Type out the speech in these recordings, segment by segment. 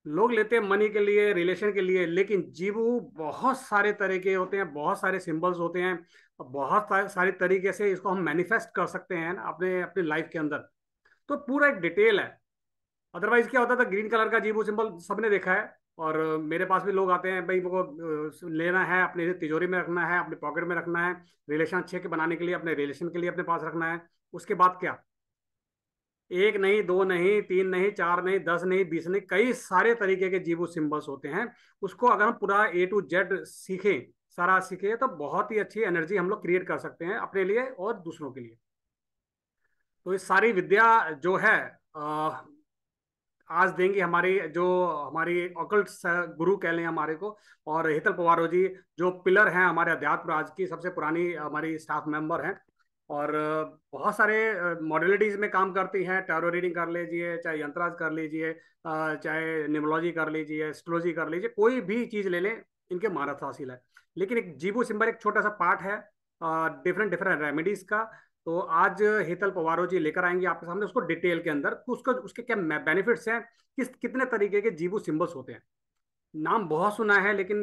लोग लेते हैं मनी के लिए, रिलेशन के लिए, लेकिन जीवू बहुत सारे तरह के होते हैं, बहुत सारे सिंबल्स होते हैं, और बहुत सारे तरीके से इसको हम मैनिफेस्ट कर सकते हैं ना अपने अपने लाइफ के अंदर। तो पूरा एक डिटेल है। अदरवाइज क्या होता था, ग्रीन कलर का जीवू सिंबल सबने देखा है, और मेरे पास भी लोग आते हैं, भाई वो लेना है, अपने तिजोरी में रखना है, अपने पॉकेट में रखना है, रिलेशन अच्छे के बनाने के लिए, अपने रिलेशन के लिए अपने पास रखना है। उसके बाद क्या, एक नहीं, दो नहीं, तीन नहीं, चार नहीं, 10 नहीं, 20 नहीं, कई सारे तरीके के जीवो सिंबल्स होते हैं। उसको अगर हम पूरा A to Z सीखें, सारा सीखें, तो बहुत ही अच्छी एनर्जी हम लोग क्रिएट कर सकते हैं अपने लिए और दूसरों के लिए। तो ये सारी विद्या जो है आज देंगे हमारी, जो हमारी ऑकल्ट गुरु कह लें हमारे को, और हेतल पवारो जी, जो पिलर हैं हमारे अध्यात्म राज की, सबसे पुरानी हमारी स्टाफ मेंबर हैं, और बहुत सारे मॉडलिटीज में काम करती हैं। टैरो रीडिंग कर लीजिए, चाहे यंत्राज कर लीजिए, चाहे न्यूमरोलॉजी कर लीजिए, एस्ट्रोलॉजी कर लीजिए, कोई भी चीज ले लें, इनके महारत हासिल है। लेकिन एक जीवो सिंबल एक छोटा सा पार्ट है डिफरेंट डिफरेंट रेमेडीज का। तो आज हेतल पवारो जी लेकर आएंगे आपके सामने उसको डिटेल के अंदर, उसको उसके क्या बेनिफिट्स हैं, कितने तरीके के जीवो सिंबल्स होते हैं। नाम बहुत सुना है, लेकिन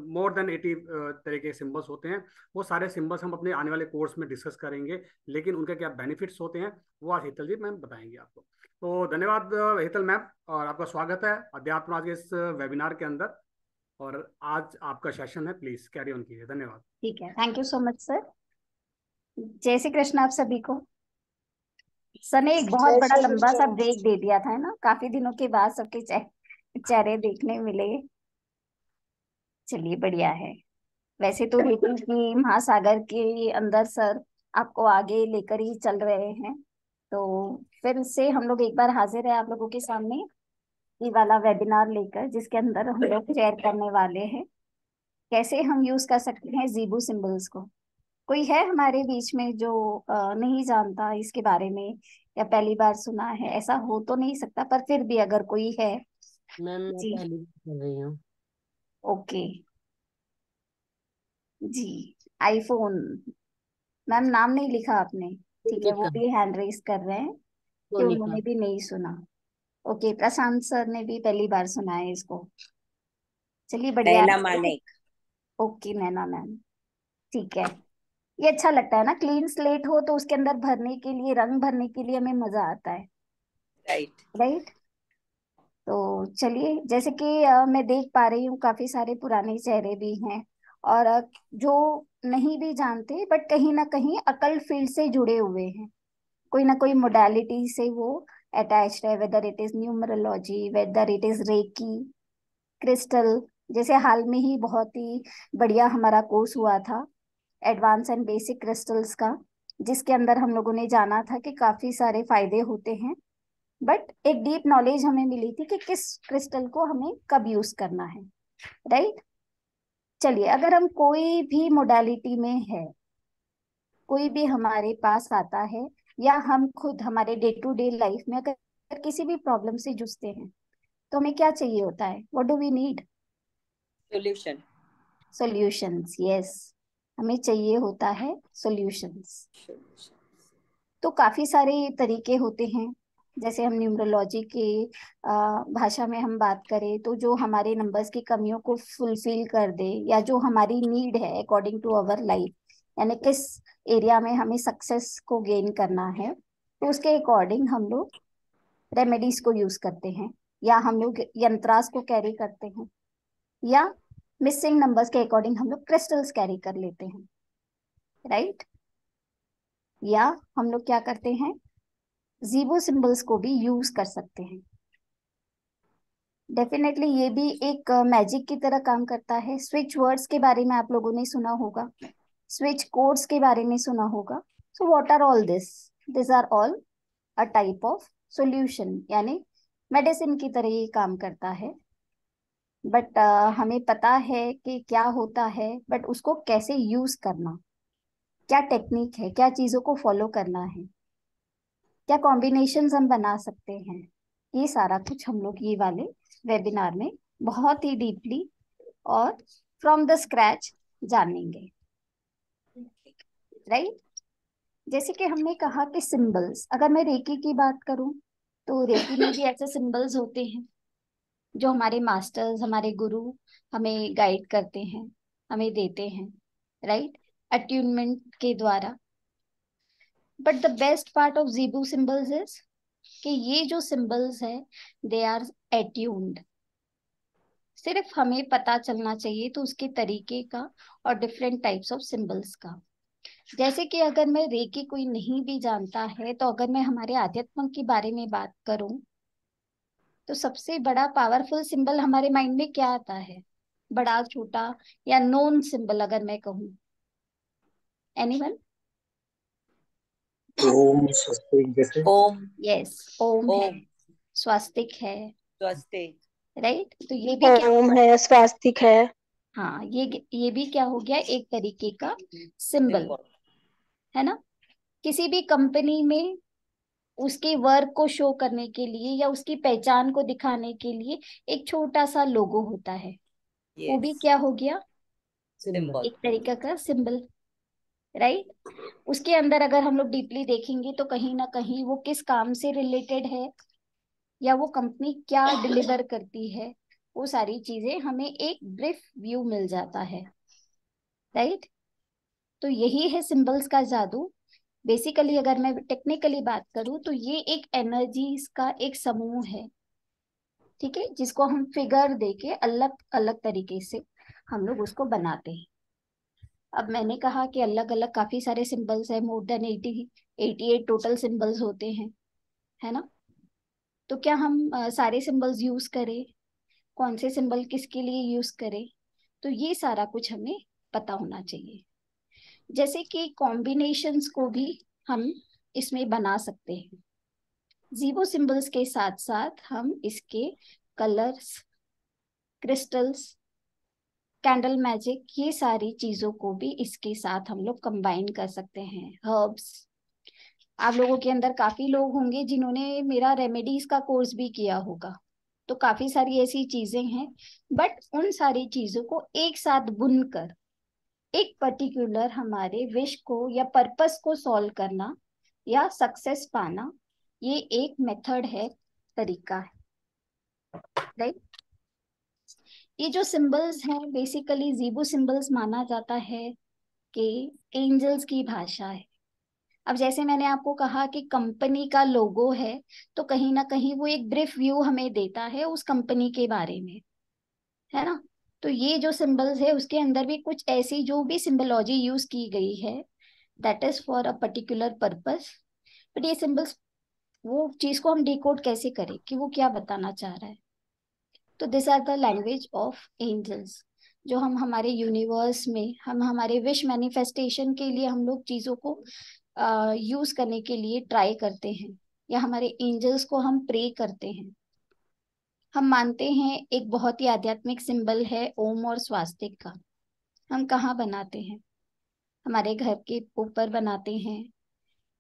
मोर देन 80 तरह के सिंबल्स होते हैं। वो सारे सिंबल्स हम अपने आने वाले कोर्स में डिस्कस करेंगे, लेकिन उनके क्या बेनिफिट्स होते हैं वो आज हेतल जी मैम बताएंगे आपको। तो धन्यवाद हेतल मैम, और आपका स्वागत है अध्यात्म आज के इस वेबिनार के अंदर। और आज आपका सेशन है, प्लीज कैरी ऑन कीजिए। धन्यवाद। ठीक है, thank you so much sir. जय श्री कृष्ण आप सभी को। सर ने एक बहुत जय बड़ा श्री लंबा सा कृष्ण। ब्रेक दे दिया था, है ना, काफी दिनों के बाद सबके चेहरे देखने मिले। चलिए बढ़िया है। वैसे तो रेटिंग की महासागर के अंदर सर आपको आगे लेकर ही चल रहे हैं, तो फिर से हम लोग एक बार हाजिर है आप लोगों के सामने, ये वाला वेबिनार लेकर, जिसके अंदर हम लोग शेयर करने वाले हैं कैसे हम यूज कर सकते हैं जीबू सिंबल्स को। कोई है हमारे बीच में जो नहीं जानता इसके बारे में, या पहली बार सुना है? ऐसा हो तो नहीं सकता, पर फिर भी अगर कोई है। मैम मैं जी। पहली बार कर रही हूँ। ओके। जी। आईफोन। मैम नाम नहीं लिखा आपने? ठीक है, वो पूर्णिका। भी हैंड रेस कर रहे हैं कि पूर्णिका। उन्होंने भी नहीं सुना। ओके, प्रशांत सर ने भी पहली बार सुना है इसको। चलिए बढ़िया नैना है। मानिक। ओके नैना मैम। ठीक है। ये अच्छा लगता है ना, क्लीन स्लेट हो तो उसके अंदर भरने के लिए, रंग भरने के लिए हमें मजा आता है। राइट। राइट। तो चलिए, जैसे कि मैं देख पा रही हूँ काफी सारे पुराने चेहरे भी हैं, और जो नहीं भी जानते बट कहीं ना कहीं अकल फील्ड से जुड़े हुए हैं, कोई ना कोई मोडालिटी से वो अटैच्ड है, whether it is numerology, whether it is reiki, crystal. जैसे हाल में ही बहुत ही बढ़िया हमारा कोर्स हुआ था एडवांस एंड बेसिक क्रिस्टल्स का, जिसके अंदर हम लोगों ने जाना था कि काफी सारे फायदे होते हैं, बट एक डीप नॉलेज हमें मिली थी कि किस क्रिस्टल को हमें कब यूज करना है। राइट। चलिए, अगर हम कोई भी मोडालिटी में है, कोई भी हमारे पास आता है, या हम खुद हमारे डे टू डे लाइफ में अगर किसी भी प्रॉब्लम से जूझते हैं, तो हमें क्या चाहिए होता है? What do we need? Solution. Solutions, yes. हमें चाहिए होता है सॉल्यूशंस। तो काफी सारे तरीके होते हैं। जैसे हम न्यूमरोलॉजी के भाषा में हम बात करें, तो जो हमारे नंबर्स की कमियों को फुलफिल कर दे, या जो हमारी नीड है अकॉर्डिंग टू अवर लाइफ, यानी किस एरिया में हमें सक्सेस को गेन करना है, तो उसके अकॉर्डिंग हम लोग रेमेडीज को यूज करते हैं, या हम लोग यंत्रास को कैरी करते हैं, या मिसिंग नंबर्स के अकॉर्डिंग हम लोग क्रिस्टल्स कैरी कर लेते हैं। राइट। या हम लोग क्या करते हैं, जीबो सिंबल्स को भी यूज कर सकते हैं। डेफिनेटली ये भी एक मैजिक की तरह काम करता है। स्विच वर्ड्स के बारे में आप लोगों ने सुना होगा, स्विच कोड्स के बारे में सुना होगा। So what are all this? This are all a type of solution, यानी मेडिसिन की तरह ये काम करता है। बट हमें पता है कि क्या होता है, बट उसको कैसे यूज करना, क्या टेक्निक है, क्या चीजों को फॉलो करना है, क्या कॉम्बिनेशंस हम बना सकते हैं, ये सारा कुछ हम लोग ये वाले वेबिनार में बहुत ही डीपली और फ्रॉम द स्क्रैच जानेंगे। राइट। जैसे कि हमने कहा कि सिंबल्स, अगर मैं रेकी की बात करूं, तो रेकी में भी ऐसे सिंबल्स होते हैं। जो हमारे मास्टर्स, हमारे गुरु हमें गाइड करते हैं, हमें देते हैं, राइट, अट्यूनमेंट के द्वारा। But the best part of Jibu symbols is कि ये जो सिंबल्स है दे आर एट्यून्ड। सिर्फ हमें पता चलना चाहिए तो उसके तरीके का और डिफरेंट टाइप्स ऑफ सिंबल्स का। जैसे कि अगर मैं रेकी कोई नहीं भी जानता है, तो अगर मैं हमारे आध्यात्म के बारे में बात करूं, तो सबसे बड़ा पावरफुल सिंबल हमारे माइंड में क्या आता है? बड़ा, छोटा, या नोन सिंबल अगर मैं कहूँ? एनीवन? ओम स्वस्तिक जैसे। ओम। यस, ओम है, ओम। स्वास्तिक है, स्वस्तिक। राइट। तो ये भी क्या? ओम है, स्वास्तिक है। हाँ, ये भी क्या हो गया? एक तरीके का सिंबल, सिंबल। है ना। किसी भी कंपनी में उसके वर्क को शो करने के लिए या उसकी पहचान को दिखाने के लिए एक छोटा सा लोगो होता है, वो भी यस। क्या हो गया? सिंबल। एक तरीके का सिंबल, राइट। उसके अंदर अगर हम लोग डीपली देखेंगे तो कहीं ना कहीं वो किस काम से रिलेटेड है, या वो कंपनी क्या डिलीवर करती है, वो सारी चीजें हमें एक ब्रीफ व्यू मिल जाता है, राइट। तो यही है सिंबल्स का जादू। बेसिकली अगर मैं टेक्निकली बात करूं तो ये एक एनर्जीज का एक समूह है, ठीक है, जिसको हम फिगर देके अलग अलग तरीके से हम लोग उसको बनाते हैं। अब मैंने कहा कि अलग अलग काफी सारे सिंबल्स है, मोर देन 88 टोटल सिंबल्स होते हैं, है ना। तो क्या हम सारे सिंबल्स यूज करें? कौन से सिंबल किसके लिए यूज करें? तो ये सारा कुछ हमें पता होना चाहिए। जैसे कि कॉम्बिनेशंस को भी हम इसमें बना सकते हैं। जीरो सिंबल्स के साथ साथ हम इसके कलर्स, क्रिस्टल्स, कैंडल मैजिक, ये सारी चीजों को भी इसके साथ हम लोग कंबाइन कर सकते हैं। हर्ब्स, आप लोगों के अंदर काफी लोग होंगे जिन्होंने मेरा रेमेडीज का कोर्स भी किया होगा, तो काफी सारी ऐसी चीजें हैं। बट उन सारी चीजों को एक साथ बुनकर एक पर्टिकुलर हमारे विश को या पर्पस को सॉल्व करना या सक्सेस पाना, ये एक मेथड है, तरीका है, राइट। ये जो सिंबल्स हैं बेसिकली जीबू सिंबल्स माना जाता है कि एंजल्स की भाषा है। अब जैसे मैंने आपको कहा कि कंपनी का लोगो है, तो कहीं ना कहीं वो एक ब्रीफ व्यू हमें देता है उस कंपनी के बारे में, है ना। तो ये जो सिंबल्स है उसके अंदर भी कुछ ऐसी जो भी सिंबोलॉजी यूज की गई है, that is for a particular purpose. But ये सिंबल्स, वो चीज को हम डिकोड कैसे करें कि वो क्या बताना चाह रहा है? तो this are the language of angels, जो हम हमारे यूनिवर्स में, हम हमारे विश मैनिफेस्टेशन के लिए हम लोग चीजों को यूज करने के लिए ट्राई करते हैं, या हमारे एंजल्स को हम प्रे करते हैं। हम मानते हैं एक बहुत ही आध्यात्मिक सिंबल है ओम और स्वास्तिक का। हम कहाँ बनाते हैं? हमारे घर के ऊपर बनाते हैं,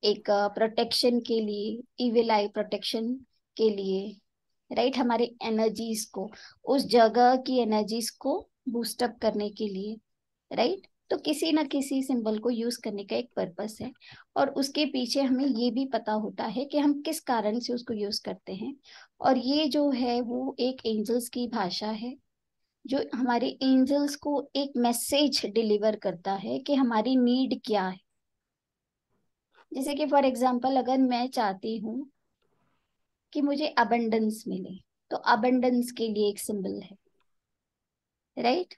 एक प्रोटेक्शन के लिए, इविल आई प्रोटेक्शन के लिए, राइट। हमारे एनर्जीज को, उस जगह की एनर्जीज को बूस्टअप करने के लिए, राइट। तो किसी ना किसी सिंबल को यूज करने का एक पर्पस है, और उसके पीछे हमें ये भी पता होता है कि हम किस कारण से उसको यूज करते हैं। और ये जो है वो एक एंजल्स की भाषा है, जो हमारे एंजल्स को एक मैसेज डिलीवर करता है कि हमारी नीड क्या है। जैसे कि फॉर एग्जाम्पल अगर मैं चाहती हूँ कि मुझे अबंडेंस मिले, तो अबंडेंस के लिए एक सिंबल है, राइट।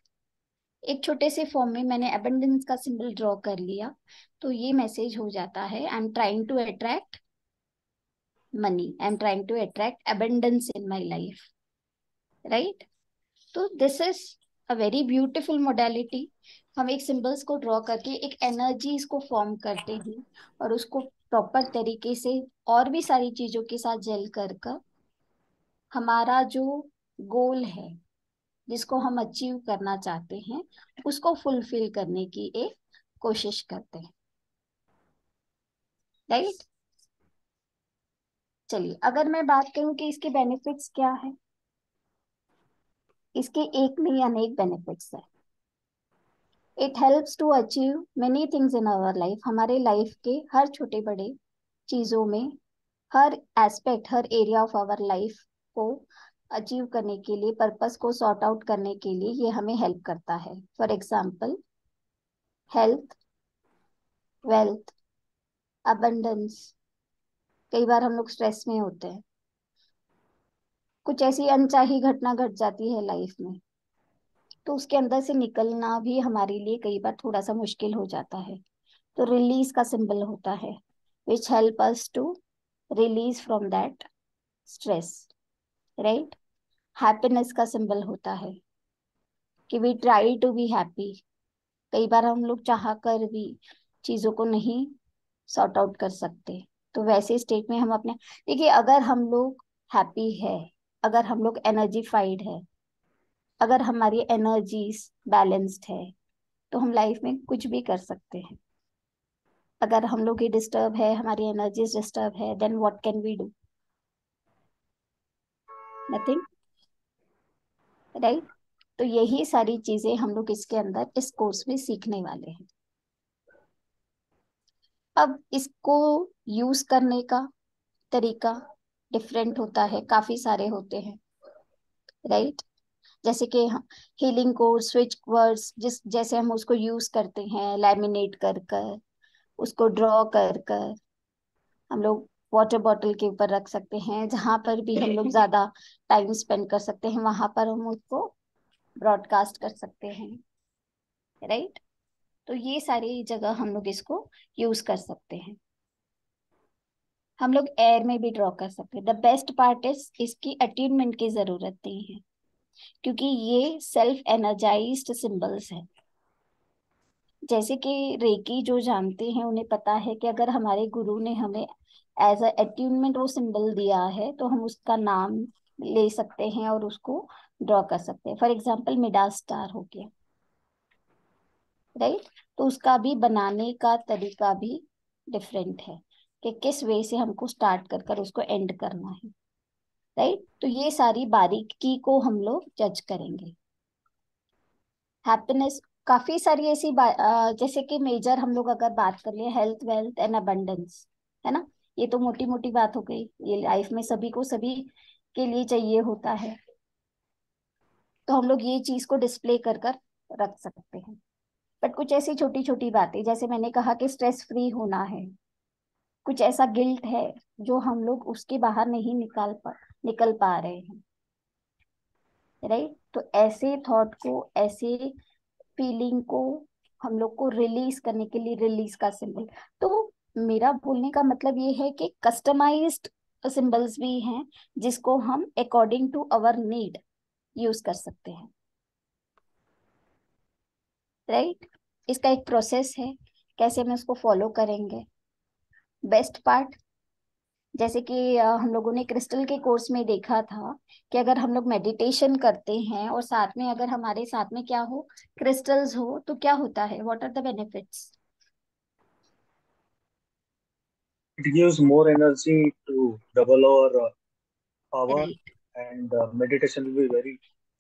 एक छोटे से फॉर्म में मैंने अबंडेंस का सिंबल ड्रॉ कर लिया, तो ये मैसेज हो जाता है, I am trying to attract money, I am trying to attract abundance in my life, right. तो this is a very beautiful modality. हम एक सिंबल्स को ड्रॉ करके एक एनर्जीज को फॉर्म करते हैं, और उसको प्रॉपर तरीके से और भी सारी चीजों के साथ जेल कर हमारा जो गोल है, जिसको हम अचीव करना चाहते हैं, उसको फुलफिल करने की एक कोशिश करते हैं, राइट। चलिए अगर मैं बात करूं कि इसके बेनिफिट्स क्या है, इसके एक नहीं अनेक बेनिफिट्स है। It helps to achieve many things in our life. हमारे लाइफ के हर छोटे बड़े चीजों में, हर एस्पेक्ट, हर एरिया ऑफ आवर लाइफ को अचीव करने के लिए, पर्पस को सॉर्ट आउट करने के लिए ये हमें हेल्प करता है। For example, health, wealth, abundance. कई बार हम लोग स्ट्रेस में होते हैं, कुछ ऐसी अनचाही घटना घट जाती है लाइफ में, तो उसके अंदर से निकलना भी हमारे लिए कई बार थोड़ा सा मुश्किल हो जाता है। तो रिलीज का सिंबल होता है, which help us to release from that stress, right. Happiness का सिंबल होता है कि we try to be happy. कई बार हम लोग चाह कर भी चीजों को नहीं सॉर्ट आउट कर सकते, तो वैसे स्टेट में हम अपने, देखिए, अगर हम लोग हैप्पी है, अगर हम लोग एनर्जीफाइड है, अगर हमारी एनर्जीज बैलेंस्ड है, तो हम लाइफ में कुछ भी कर सकते हैं। अगर हम लोग ही डिस्टर्ब है, हमारी एनर्जीज डिस्टर्ब है, then what can we do? Nothing, right. तो यही सारी चीजें हम लोग इसके अंदर इस कोर्स में सीखने वाले हैं। अब इसको यूज करने का तरीका डिफरेंट होता है, काफी सारे होते हैं, राइट। जैसे कि हीलिंग कोर्स, स्विच वर्ड्स, जिस जैसे हम उसको यूज करते हैं, लैमिनेट कर कर, उसको ड्रॉ कर कर हम लोग वाटर बॉटल के ऊपर रख सकते हैं। जहां पर भी हम लोग ज्यादा टाइम स्पेंड कर सकते हैं, वहां पर हम उसको ब्रॉडकास्ट कर सकते हैं, राइट। तो ये सारी जगह हम लोग इसको यूज कर सकते हैं। हम लोग एयर में भी ड्रॉ कर सकते हैं। द बेस्ट पार्ट इज इसकी अट्यूनमेंट की जरूरत नहीं है, क्योंकि ये सेल्फ एनर्जाइज्ड सिंबल्स है। जैसे कि रेकी जो जानते हैं उन्हें पता है कि अगर हमारे गुरु ने हमें एज अ अट्यूनमेंट वो सिंबल दिया है, तो हम उसका नाम ले सकते हैं और उसको ड्रॉ कर सकते हैं। फॉर एग्जाम्पल, मिडास स्टार हो गया, राइट। तो उसका भी बनाने का तरीका भी डिफरेंट है कि किस वे से हमको स्टार्ट कर कर उसको एंड करना है, राइट। तो ये सारी बारीकी को हम लोग जज करेंगे। हैप्पीनेस, काफी सारी ऐसी जैसे कि मेजर हम लोग अगर बात कर ले, हेल्थ, वेल्थ एंड अबंडेंस, है ना। ये तो मोटी मोटी बात हो गई, ये लाइफ में सभी को सभी के लिए चाहिए होता है, तो हम लोग ये चीज को डिस्प्ले कर कर रख सकते हैं। बट कुछ ऐसी छोटी छोटी बातें, जैसे मैंने कहा कि स्ट्रेस फ्री होना है, कुछ ऐसा गिल्ट है जो हम लोग उसके बाहर नहीं निकल पा रहे हैं, राइट। तो ऐसे थॉट को, ऐसे फीलिंग को हम लोग को रिलीज करने के लिए रिलीज का सिंबल। तो मेरा बोलने का मतलब ये है कि कस्टमाइज्ड सिंबल्स भी हैं, जिसको हम according to our need use कर सकते हैं, राइट। इसका एक प्रोसेस है, कैसे हम उसको फॉलो करेंगे। बेस्ट पार्ट, जैसे कि हम लोगों ने क्रिस्टल के कोर्स में देखा था कि अगर हम लोग मेडिटेशन करते हैं और साथ में अगर हमारे साथ में क्या हो, क्रिस्टल्स हो, तो क्या होता है, what are the benefits? It gives more energy to double our power, right, and meditation will be very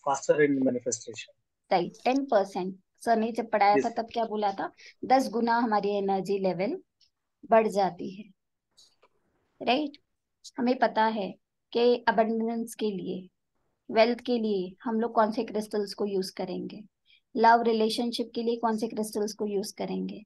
faster in manifestation. Right. 10%, sir ने जब पढ़ाया था Yes. तब क्या बोला था, 10 गुना हमारी एनर्जी लेवल बढ़ जाती है, राइट। हमें पता है कि अबंडेंस के लिए, वेल्थ के लिए हम लोग कौन से क्रिस्टल्स को यूज करेंगे, लव रिलेशनशिप के लिए कौन से क्रिस्टल्स को यूज करेंगे।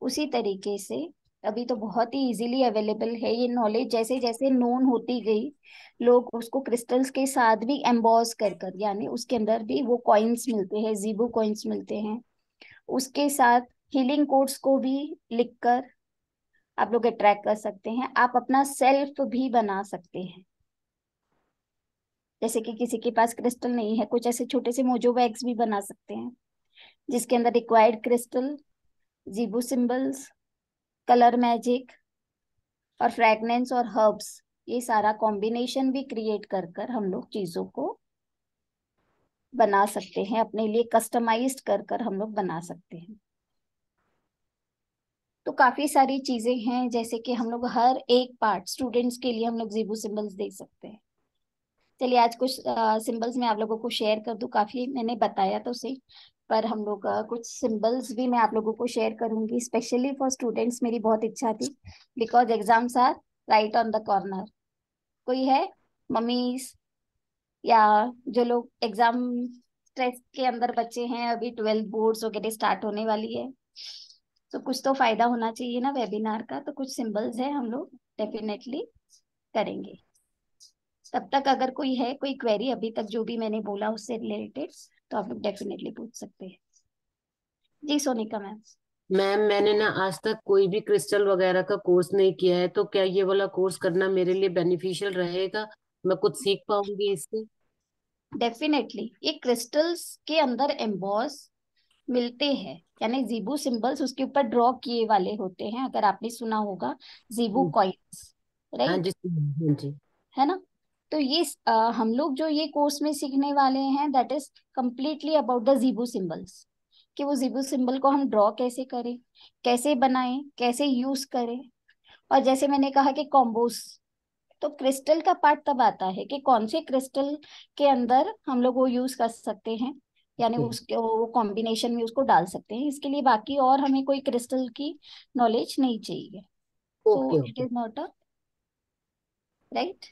उसी तरीके से अभी तो बहुत ही इजीली अवेलेबल है ये नॉलेज, जैसे जैसे नोन होती गई, लोग उसको क्रिस्टल्स के साथ भी एम्बॉस कर कर, यानी उसके अंदर भी वो कॉइन्स मिलते हैं, जीबू कॉइन्स मिलते हैं, उसके साथ हीलिंग कोड्स को भी लिखकर आप लोग अट्रैक्ट कर सकते हैं। आप अपना सेल्फ भी बना सकते हैं। जैसे कि किसी के पास क्रिस्टल नहीं है, कुछ ऐसे छोटे से मोजो बैग्स भी बना सकते हैं, जिसके अंदर रिक्वायर्ड क्रिस्टल, जीबू सिंबल्स, कलर मैजिक और फ्रैग्नेंस और हर्ब्स, ये सारा कॉम्बिनेशन भी क्रिएट कर कर हम लोग चीजों को बना सकते हैं, अपने लिए कस्टमाइज्ड कर कर हम लोग बना सकते हैं। तो काफी सारी चीजें हैं, जैसे कि हम लोग हर एक पार्ट स्टूडेंट्स के लिए हम लोग जीबू सिंबल्स दे सकते हैं। चलिए, आज कुछ सिंबल्स मैं आप लोगों को शेयर कर दूं, काफी मैंने बताया तो सही, पर हम लोग कुछ सिंबल्स भी मैं आप लोगों को शेयर करूंगी, स्पेशली फॉर स्टूडेंट्स। मेरी बहुत इच्छा थी, because exams are right on the corner. कोई है, मम्मीज, या जो लोग एग्जाम स्ट्रेस के अंदर बच्चे हैं, अभी 12th बोर्ड्स वगैरह स्टार्ट होने वाली है, तो कुछ तो फायदा होना चाहिए ना वेबिनार का, तो कुछ सिंबल्स है हम लोग डेफिनेटली करेंगे। तब तक अगर कोई है कोई क्वेरी अभी तक जो भी मैंने बोला उससे रिलेटेड, तो आप लोग डेफिनेटली पूछ सकते हैं। जी सोनिका मैम। मैम मैंने ना आज तक कोई भी क्रिस्टल वगैरह का कोर्स नहीं किया है, तो क्या ये वाला कोर्स करना मेरे लिए बेनिफिशियल रहेगा? मैं कुछ सीख पाऊंगी इससे? डेफिनेटली ये क्रिस्टल्स के अंदर एम्बॉस मिलते हैं, यानी जीबू सिंबल्स उसके ऊपर ड्रॉ किए वाले होते हैं, अगर आपने सुना होगा जीबू कॉइन्स, हाँ राइट? जी, हाँ जी। है ना? तो ये हम लोग जो ये कोर्स में सीखने वाले हैं that is completely about the Jibu symbols, कि वो जीबू सिंबल को हम ड्रॉ कैसे करें, कैसे बनाएं, कैसे यूज करें। और जैसे मैंने कहा कि कॉम्बोस, तो क्रिस्टल का पार्ट तब आता है कि कौन से क्रिस्टल के अंदर हम लोग वो यूज कर सकते हैं, यानी उसके वो कॉम्बिनेशन में उसको डाल सकते हैं। इसके लिए बाकी और हमें कोई क्रिस्टल की नॉलेज नहीं चाहिए। Okay so it okay. Is not a right.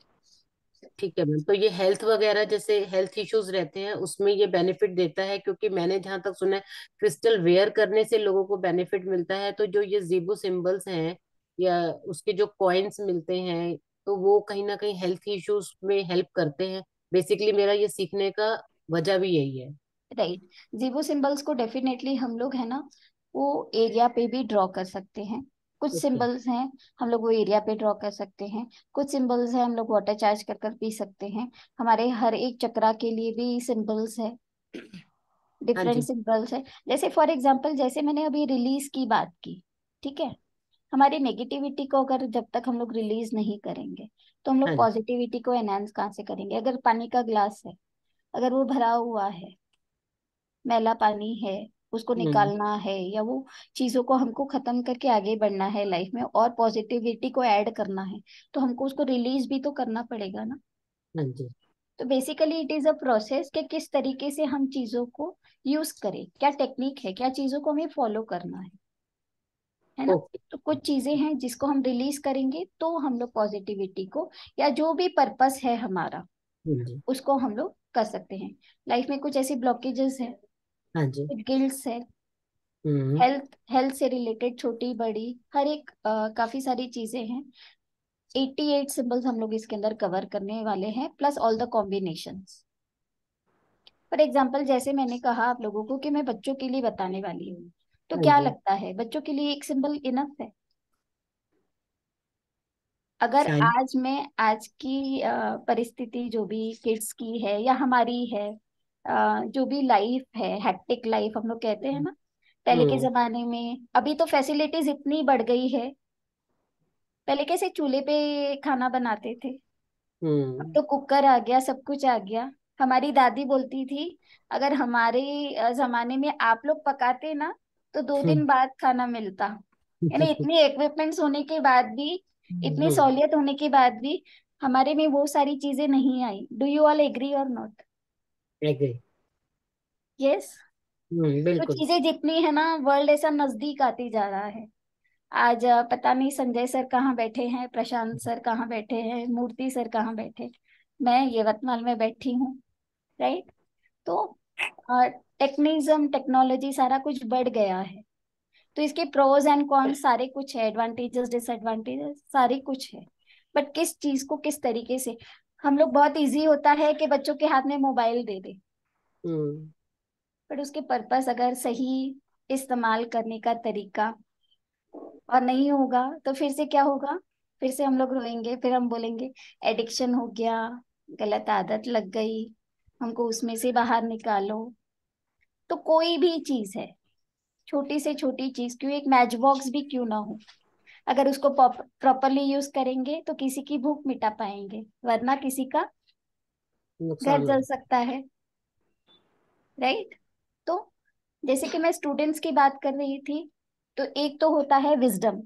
ठीक है मैम, तो ये हेल्थ वगैरह जैसे हेल्थ इश्यूज रहते हैं उसमें ये बेनिफिट देता है? क्योंकि मैंने जहां तक सुना है क्रिस्टल वेयर करने से लोगों को बेनिफिट मिलता है, तो जो ये जीबो सिंबल्स हैं या उसके जो कॉइन्स मिलते हैं, तो वो कहीं ना कहीं हेल्थ इश्यूज में हेल्प करते हैं। बेसिकली मेरा ये सीखने का वजह भी यही है। राइट। जीबो सिंबल्स को डेफिनेटली हम लोग है ना वो एरिया पे भी ड्रॉ कर सकते हैं। कुछ ओके। सिंबल्स हैं हम लोग वो एरिया पे ड्रॉ कर सकते हैं, कुछ सिंबल्स हैं हम लोग वाटर चार्ज कर कर पी सकते हैं। हमारे हर एक चक्रा के लिए भी सिंबल्स है, हाँ डिफरेंट जी। सिंबल्स है। जैसे फॉर एग्जांपल जैसे मैंने अभी रिलीज की बात की, ठीक है? हमारी नेगेटिविटी को अगर जब तक हम लोग रिलीज नहीं करेंगे तो हम हाँ लोग जी। पॉजिटिविटी को एनहांस कहाँ से करेंगे? अगर पानी का ग्लास है, अगर वो भरा हुआ है, मैला पानी है, उसको हम्म। निकालना है या वो चीजों को हमको खत्म करके आगे बढ़ना है लाइफ में और पॉजिटिविटी को ऐड करना है, तो हमको उसको रिलीज भी तो करना पड़ेगा ना। हाँ जी। तो basically it is a process कि किस तरीके से हम चीजों को यूज करें, क्या टेक्निक है, क्या चीजों को हमें फॉलो करना है ना? ओके। तो कुछ चीजें हैं जिसको हम रिलीज करेंगे तो हम लोग पॉजिटिविटी को या जो भी पर्पस है हमारा हाँ जी। उसको हम लोग कर सकते हैं। लाइफ में कुछ ऐसी ब्लॉकेजेस है, हाँ जी। कुछ गिल्ट्स है, हम्म। हेल्थ हेल्थ से रिलेटेड छोटी बड़ी हर एक काफी सारी चीजें हैं। 88 सिंबल्स हम लोग इसके अंदर कवर करने वाले हैं plus all the combinations. For example जैसे मैंने कहा आप लोगों को कि मैं बच्चों के लिए बताने वाली हूँ, तो हाँ क्या जी। लगता है बच्चों के लिए एक सिंबल इनफ है? अगर शायद। आज मैं आज की परिस्थिति जो भी किड्स की है या हमारी है, जो भी लाइफ है हेक्टिक लाइफ हम लोग कहते हैं ना, पहले के हम्म। जमाने में, अभी तो फैसिलिटीज इतनी बढ़ गई है। पहले कैसे चूल्हे पे खाना बनाते थे, अब हम्म। तो कुकर आ गया, सब कुछ आ गया। हमारी दादी बोलती थी अगर हमारे जमाने में आप लोग पकाते ना तो 2 दिन बाद खाना मिलता। यानी इतनी इक्विपमेंट्स होने के बाद भी, इतनी हम्म। सहूलियत होने के बाद भी हमारे में वो सारी चीजें नहीं आई। डू यू ऑल एग्री और नॉट? एग्री। यस। तो बिल्कुल। चीजें जितनी है ना वर्ल्ड ऐसा नजदीक आती जा रहा है। आज पता नहीं संजय सर कहाँ बैठे हैं, प्रशांत सर कहाँ बैठे हैं, मूर्ति सर कहाँ बैठे, मैं यवतमाल में बैठी हूँ, राइट? तो टेक्निज्म टेक्नोलॉजी सारा कुछ बढ़ गया है, तो इसके प्रोज एंड कॉन्स सारे कुछ है, एडवांटेजेस डिसएडवांटेजेस सारे कुछ है। बट किस चीज को किस तरीके से हम लोग, बहुत इजी होता है कि बच्चों के हाथ में mobile they they, hmm. But उसके पर्पस अगर सही इस्तेमाल करने का तरीका और नहीं होगा तो फिर से क्या होगा? फिर से हम लोग रोएंगे, फिर हम बोलेंगे एडिक्शन हो गया, गलत आदत लग गई, हमको उसमें से बाहर निकालो। तो कोई भी चीज है, छोटी से छोटी चीज क्यों, एक मैच बॉक्स भी क्यों ना हो, अगर उसको प्रॉपरली यूज करेंगे तो किसी की भूख मिटा पाएंगे, वरना किसी का घर नुकसान हो। जल सकता है, राइट? तो जैसे कि मैं स्टूडेंट्स की बात कर रही थी, तो एक तो होता है विजडम,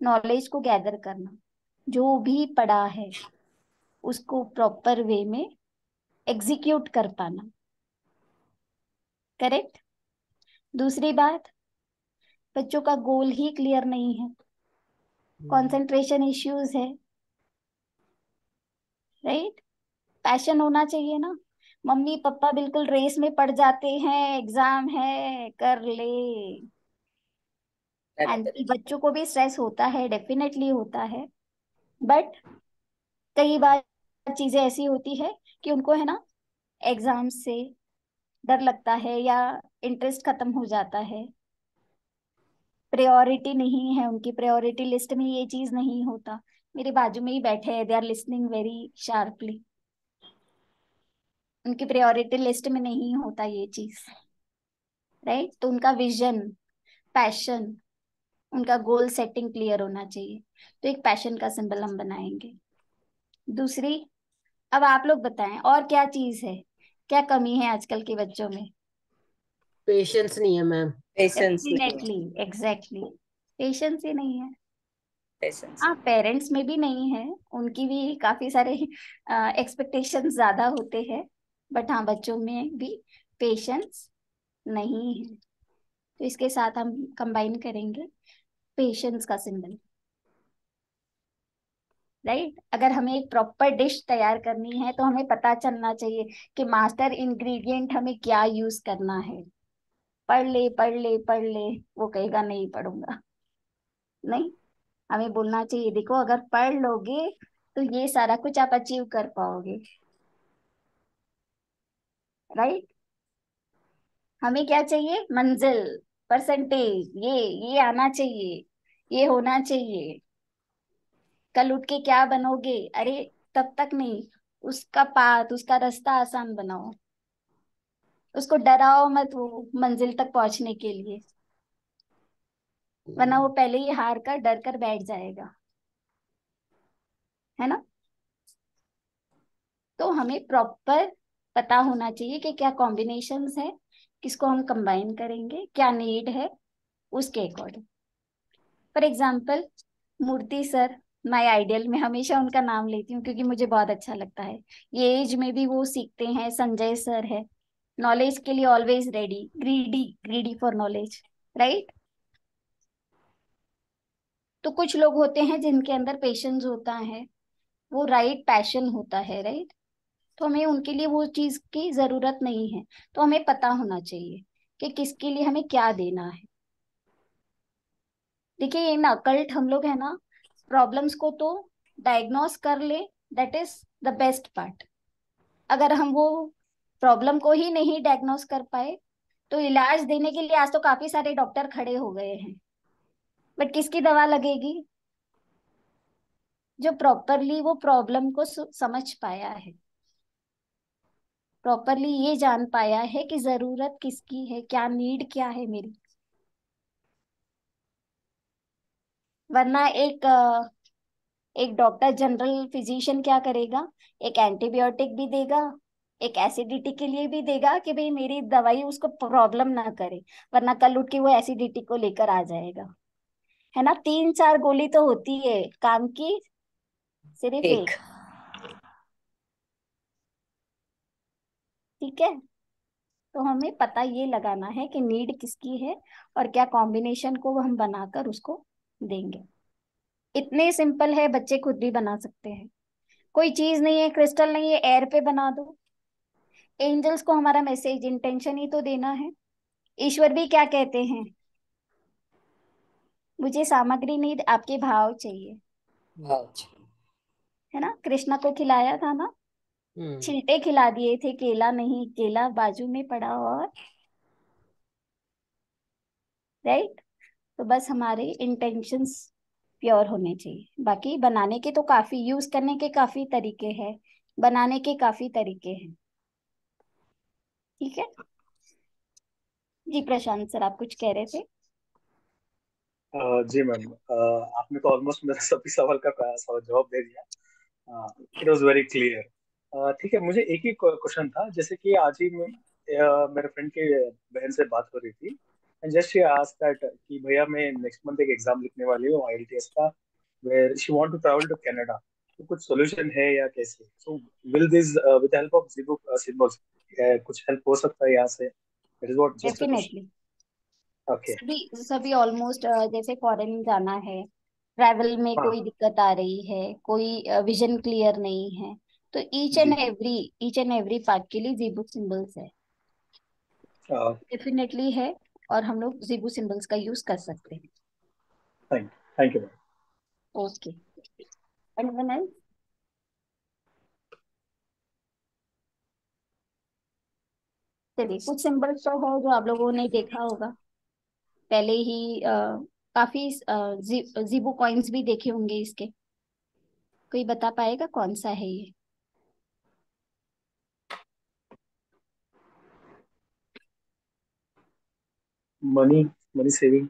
नॉलेज को गैदर करना, जो भी पढ़ा है उसको प्रॉपर वे में एग्जीक्यूट कर पाना, करेक्ट? दूसरी बात, बच्चों का गोल ही क्लियर नहीं है, हम्म। कंसंट्रेशन इश्यूज है, राइट? पैशन होना चाहिए ना। मम्मी पापा बिल्कुल रेस में पड़ जाते हैं, एग्जाम है कर ले। And Correct. बच्चों को भी स्ट्रेस होता है, डेफिनेटली होता है। बट कई बार चीजें ऐसी होती है कि उनको है ना एग्जाम से डर लगता है या इंटरेस्ट खत्म हो जाता है, प्रायोरिटी नहीं है उनकी, प्रायोरिटी लिस्ट में ये चीज नहीं होता। मेरे बाजू में ही बैठे हैं, they are listening very sharply. उनकी प्रायोरिटी लिस्ट में नहीं होता ये चीज, राइट। तो उनका विजन, पैशन, उनका गोल सेटिंग क्लियर होना चाहिए। तो एक पैशन का सिंबल हम बनाएंगे। दूसरी, अब आप लोग बताएं और क्या चीज है, क्या कमी है आजकल के बच्चों में। पेशेंस नहीं है मैम। Patience नहीं है, डेफिनेटली, एग्जैक्टली, पेशेंस ही नहीं है। patience हाँ, नहीं है। पेरेंट्स में भी नहीं है, उनकी भी काफी सारे एक्सपेक्टेशंस ज्यादा होते हैं। बट हाँ, बच्चों में भी पेशेंस नहीं है। तो इसके साथ हम कंबाइन करेंगे पेशेंस का सिंबल, राइट। अगर हमें एक प्रॉपर डिश तैयार करनी है तो हमें पता चलना चाहिए कि मास्टर इंग्रेडिएंट हमें क्या यूज करना है। पढ़ ले पढ़ ले पढ़ ले, वो कहेगा नहीं पढ़ूंगा। नहीं, हमें बोलना चाहिए देखो अगर पढ़ लोगे तो ये सारा कुछ आप अचीव कर पाओगे, राइट। हमें क्या चाहिए, मंजिल, परसेंटेज, ये आना चाहिए, ये होना चाहिए। कल उठ के क्या बनोगे, अरे तब तक नहीं, उसका पाथ, उसका रास्ता आसान बनाओ। उसको डराओ मत वो मंजिल तक पहुंचने के लिए, वरना वो पहले ही हार कर डर कर बैठ जाएगा, है ना। तो हमें प्रॉपर पता होना चाहिए कि क्या कॉम्बिनेशंस है, किसको हम कंबाइन करेंगे, क्या नीड है, उसके according. For example, Murthy sir, my ideal, में हमेशा उनका नाम लेती हूँ क्योंकि मुझे बहुत अच्छा लगता है। ये एज में भी वो सीखते हैं। संजय सर है, नॉलेज के लिए always ready, greedy, greedy for knowledge, right. तो कुछ लोग होते हैं जिनके अंदर पेशेंस होता है, वो राइट पैशन होता है, राइट। तो हमें उनके लिए वो चीज की जरूरत नहीं है। तो हमें पता होना चाहिए कि किसके लिए हमें क्या देना है। देखिए इन अकल्ट हम लोग है ना, प्रॉब्लम्स को तो डायग्नोस कर ले, that is the best part. अगर हम वो प्रॉब्लम को ही नहीं डायग्नोस कर पाए तो इलाज देने के लिए आज तो काफी सारे डॉक्टर खड़े हो गए हैं, बट किसकी दवा लगेगी, जो प्रॉपरली वो प्रॉब्लम को समझ पाया है, प्रॉपरली ये जान पाया है कि जरूरत किसकी है, क्या नीड क्या है मेरी। वरना एक डॉक्टर जनरल फिजिशियन क्या करेगा, एक एंटीबायोटिक भी देगा, एक एसिडिटी के लिए भी देगा कि भाई मेरी दवाई उसको प्रॉब्लम ना करे, वरना कल उठ के वो एसिडिटी को लेकर आ जाएगा, है ना। तीन चार गोली तो होती है काम की, सिर्फ एक। एक। ठीक है। तो हमें पता ये लगाना है कि नीड किसकी है और क्या कॉम्बिनेशन को हम बनाकर उसको देंगे। इतने सिंपल है, बच्चे खुद भी बना सकते हैं। कोई चीज नहीं है, क्रिस्टल नहीं है, एयर पे बना दो। एंजल्स को हमारा मैसेज, इंटेंशन ही तो देना है। ईश्वर भी क्या कहते हैं, मुझे सामग्री नहीं, आपके भाव चाहिए, Vouch. है ना। कृष्णा को खिलाया था ना, हम्म। छिलटे खिला दिए थे, केला नहीं, केला बाजू में पड़ा, और राइट। तो बस हमारे इंटेंशंस प्योर होने चाहिए। बाकी बनाने के तो काफी, यूज करने के काफी तरीके हैं, बनाने के काफी तरीके हैं। ठीक है जी। प्रशांत सर, आप कुछ कह रहे थे। जी मैम, आपने तो ऑलमोस्ट मेरे सभी सवाल का जवाब दे दिया। It was very clear. ठीक है, मुझे एक ही क्वेश्चन था। जैसे कि आज ही मेरे फ्रेंड के बहन से बात हो रही थी, and just she asked that कि भैया मैं नेक्स्ट मंथ एक एग्जाम लिखने वाली हूँ आईएलटीएस का, where she want to travel to Canada. तो कुछ सॉल्यूशन है या कैसे? So will this with the help of जीबुक सिंबल्स कुछ हेल्प हो सकता है यहाँ से? That is what just a question. Definitely. Okay. सभी सभी ऑलमोस्ट, जैसे फॉरेन जाना है, ट्रैवल में हाँ। कोई दिक्कत आ रही है, कोई विजन क्लियर नहीं है, तो जी। ईच एंड एवरी पार्ट के लिए जीबू सिंबल्स है, डेफिनेटली है, और हम लोग जीबू सिंबल्स का यूज कर सकते हैं। Thank you ma'am. Okay, anyone else? चलिए, कुछ सिंबल्स तो है जो आप लोगों ने देखा होगा पहले ही, काफी जीबू कॉइन्स भी देखे होंगे इसके। कोई बता पाएगा कौन सा है ये? Money, money saving.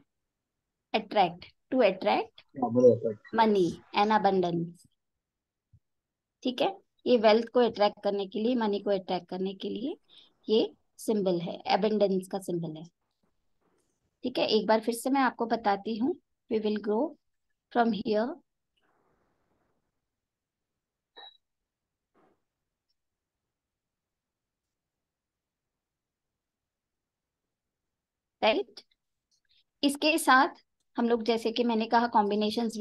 Attract, to attract money attract. Money and abundance. ठीक है, ये वेल्थ को अट्रैक्ट करने के लिए, मनी को अट्रैक्ट करने के लिए ये सिंबल है, एबंडेंस का सिंबल है। ठीक है, एक बार फिर से मैं आपको बताती हूँ। We will grow from here, right. इसके साथ हम लोग, जैसे कि मैंने कहा, कॉम्बिनेशंस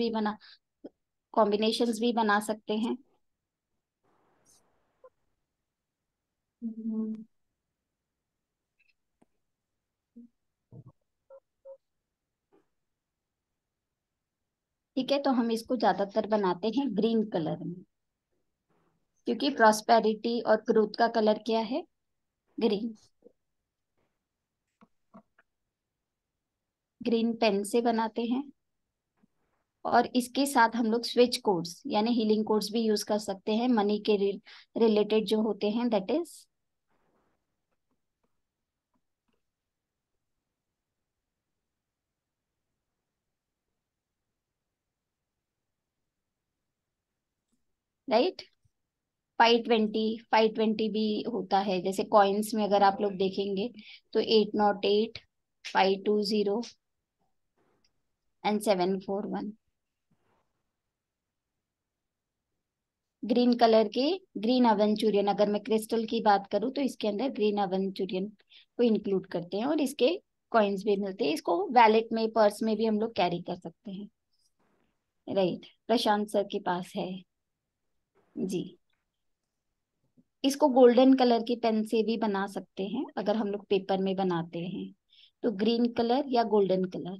भी बना सकते हैं। ठीक है, तो हम इसको ज्यादातर बनाते हैं ग्रीन कलर में, क्योंकि प्रॉस्पेरिटी और ग्रोथ का कलर क्या है? ग्रीन। ग्रीन पेन से बनाते हैं, और इसके साथ हम लोग स्विच कोड्स यानी हीलिंग कोड्स भी यूज कर सकते हैं, मनी के रिलेटेड जो होते हैं, दैट इज राइट। 520 भी होता है, जैसे कॉइन्स में अगर आप लोग देखेंगे तो 808, 520 एंड 741। ग्रीन कलर के ग्रीन अवेंचुरियन, अगर मैं क्रिस्टल की बात करूँ तो इसके अंदर ग्रीन अवेंचुरियन को इंक्लूड करते हैं, और इसके कॉइन्स भी मिलते हैं। इसको वैलेट में, पर्स में भी हम लोग कैरी कर सकते हैं, राइट। प्रशांत सर के पास है जी। इसको गोल्डन कलर की पेन से भी बना सकते हैं, अगर हम लोग पेपर में बनाते हैं तो ग्रीन कलर या गोल्डन कलर।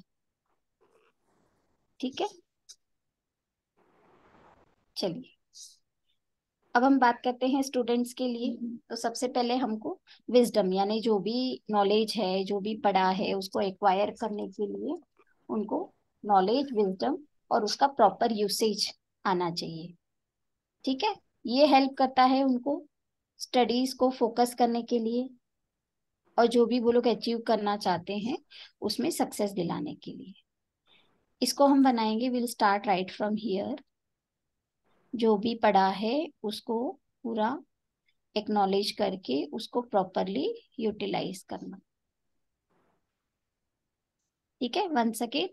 ठीक है, चलिए अब हम बात करते हैं स्टूडेंट्स के लिए। तो सबसे पहले हमको विजडम, यानी जो भी नॉलेज है, जो भी पढ़ा है, उसको एक्वायर करने के लिए उनको नॉलेज, विजडम और उसका प्रॉपर यूसेज आना चाहिए। ठीक है, ये हेल्प करता है उनको स्टडीज को फोकस करने के लिए, और जो भी वो लोग अचीव करना चाहते हैं उसमें सक्सेस दिलाने के लिए। इसको हम बनाएंगे, will start right from here. जो भी पढ़ा है उसको पूरा एक्नॉलेज करके उसको प्रॉपरली यूटिलाइज करना। ठीक है, वन सेकेंड।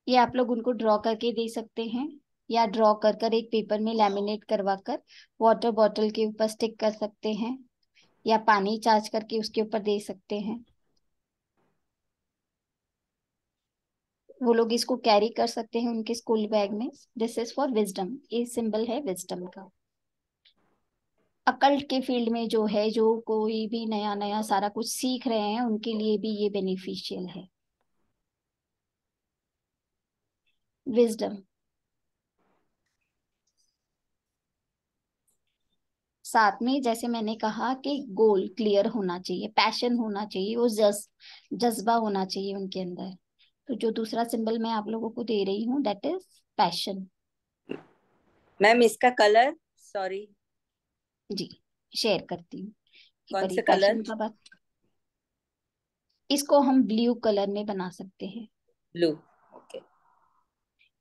ये आप लोग उनको ड्रॉ करके दे सकते हैं, या ड्रॉ कर कर एक पेपर में लैमिनेट करवा कर वाटर बॉटल के ऊपर स्टिक कर सकते हैं, या पानी चार्ज करके उसके ऊपर दे सकते हैं। वो लोग इसको कैरी कर सकते हैं उनके स्कूल बैग में। दिस इज फॉर विजडम, ये सिंबल है विजडम का। अकल्ट के फील्ड में जो है, जो कोई भी नया नया सारा कुछ सीख रहे हैं, उनके लिए भी ये बेनिफिशियल है, विजडम। साथ में जैसे मैंने कहा कि गोल क्लियर होना चाहिए, पैशन होना चाहिए, वो जज्बा होना चाहिए उनके अंदर। तो जो दूसरा सिंबल मैं आप लोगों को दे रही हूँ, दैट इज पैशन। मैम इसका कलर, सॉरी, जी, शेयर करती हूँ एक कौन बार सा कलर? पैशन का बात। इसको हम ब्लू कलर में बना सकते हैं। Blue, okay.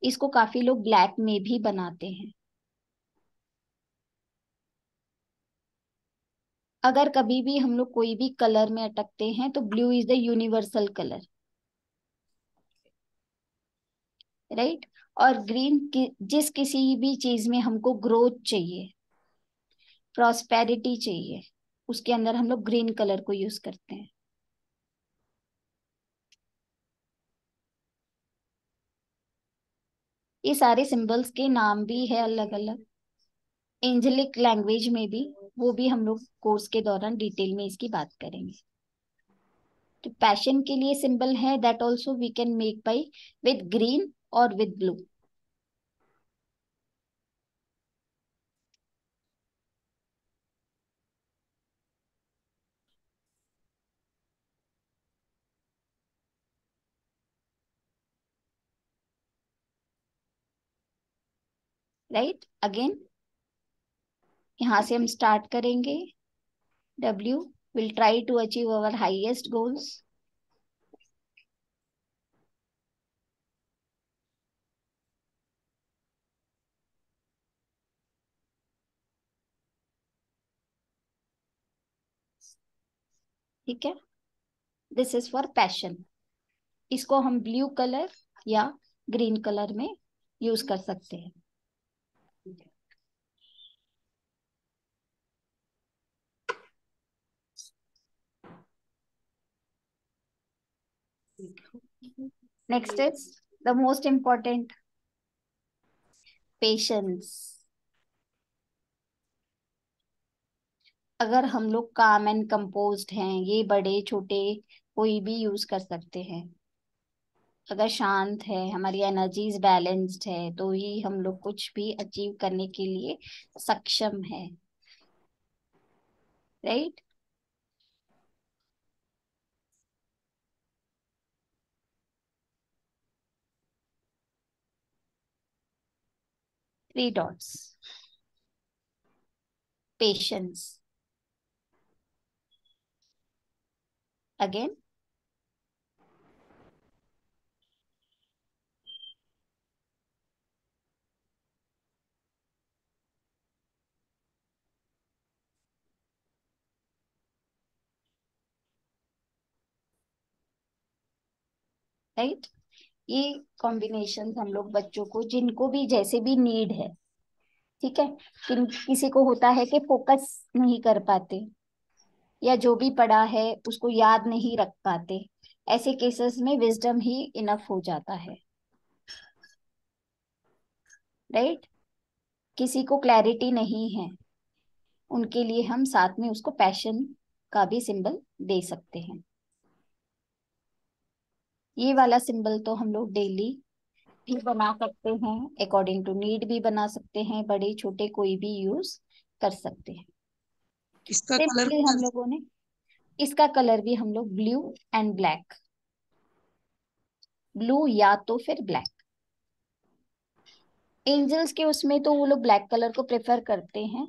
इसको काफी लोग ब्लैक में भी बनाते हैं। अगर कभी भी हम लोग कोई भी कलर में अटकते हैं तो blue is the universal colour, right. और ग्रीन जिस किसी भी चीज में हमको ग्रोथ चाहिए, प्रॉस्पेरिटी चाहिए, उसके अंदर हम लोग ग्रीन कलर को यूज करते हैं। ये सारे सिंबल्स के नाम भी है अलग अलग, एंजेलिक लैंग्वेज में भी, वो भी हम लोग कोर्स के दौरान डिटेल में इसकी बात करेंगे। तो पैशन के लिए सिंबल है, that also we can make by with green और विद ब्लू। राइट, अगेन यहाँ से हम स्टार्ट करेंगे। W will try to achieve our highest goals. ठीक है, दिस इज फॉर पैशन। इसको हम ब्लू कलर या ग्रीन कलर में यूज कर सकते हैं। Next is the most important, patience. अगर हम लोग काम एंड कंपोज्ड हैं, ये बड़े छोटे कोई भी यूज कर सकते हैं। अगर शांत है, हमारी एनर्जीज बैलेंस्ड है, तो ही हम लोग कुछ भी अचीव करने के लिए सक्षम है। Right, three dots, patience. Again right, ये कॉम्बिनेशन हम लोग बच्चों को, जिनको भी जैसे भी नीड है, ठीक है, किसी को होता है कि फोकस नहीं कर पाते, या जो भी पढ़ा है उसको याद नहीं रख पाते, ऐसे केसेस में विजडम ही इनफ हो जाता है। राइट, किसी को क्लैरिटी नहीं है, उनके लिए हम साथ में उसको पैशन का भी सिंबल दे सकते हैं। ये वाला सिंबल तो हम लोग डेली भी बना सकते हैं, अकॉर्डिंग टू नीड भी बना सकते हैं, बड़े छोटे कोई भी यूज कर सकते हैं। इसका कलर सिंपली हम लोगों ने, इसका कलर भी हम लोग ब्लू एंड ब्लैक, ब्लू या तो फिर ब्लैक। एंजल्स के उसमें तो वो लोग ब्लैक कलर को प्रेफर करते हैं,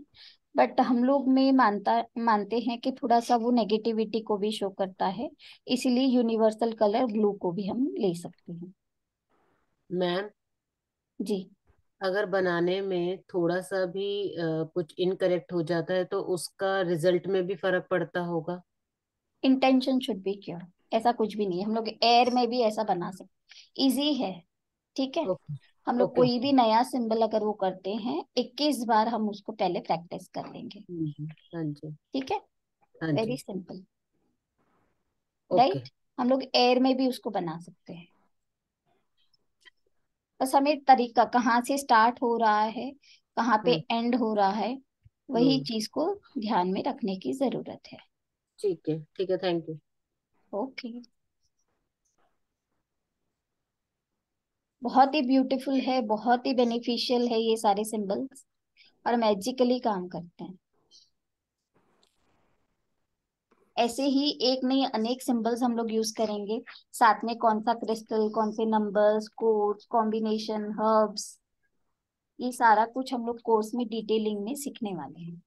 बट हम लोग में मानते हैं कि थोड़ा सा वो नेगेटिविटी को भी शो करता है, इसीलिए यूनिवर्सल कलर ब्लू को भी हम ले सकते हैं। मैम, जी, अगर बनाने में थोड़ा सा भी कुछ इनकरेक्ट हो जाता है तो उसका रिजल्ट में भी फर्क पड़ता होगा? इंटेंशन शुड बी क्योर, ऐसा कुछ भी नहीं है, हम लोग एयर में भी ऐसा बना सकते, इजी है। ठीक है, ओके। हम लोग ओके। कोई भी नया सिंबल अगर वो करते हैं, 21 बार हम उसको पहले प्रैक्टिस कर लेंगे। हाँ जी। ठीक है, हाँ वेरी जी। सिंपल। ओके। राइट, हम लोग एयर में भी उसको बना सकते हैं, बस हमें तरीका कहाँ से स्टार्ट हो रहा है, कहाँ पे हम्म। एंड हो रहा है, वही हम्म। चीज को ध्यान में रखने की जरूरत है। ठीक है, ठीक है, थैंक यू। ओके, बहुत ही ब्यूटीफुल है, बहुत ही बेनिफिशियल है ये सारे सिंबल्स, और मैजिकली काम करते हैं। ऐसे ही एक नहीं अनेक सिंबल्स हम लोग यूज करेंगे, साथ में कौन सा क्रिस्टल, कौन से नंबर्स, कोड्स, कॉम्बिनेशन, हर्ब्स, ये सारा कुछ हम लोग कोर्स में डिटेलिंग में सीखने वाले हैं।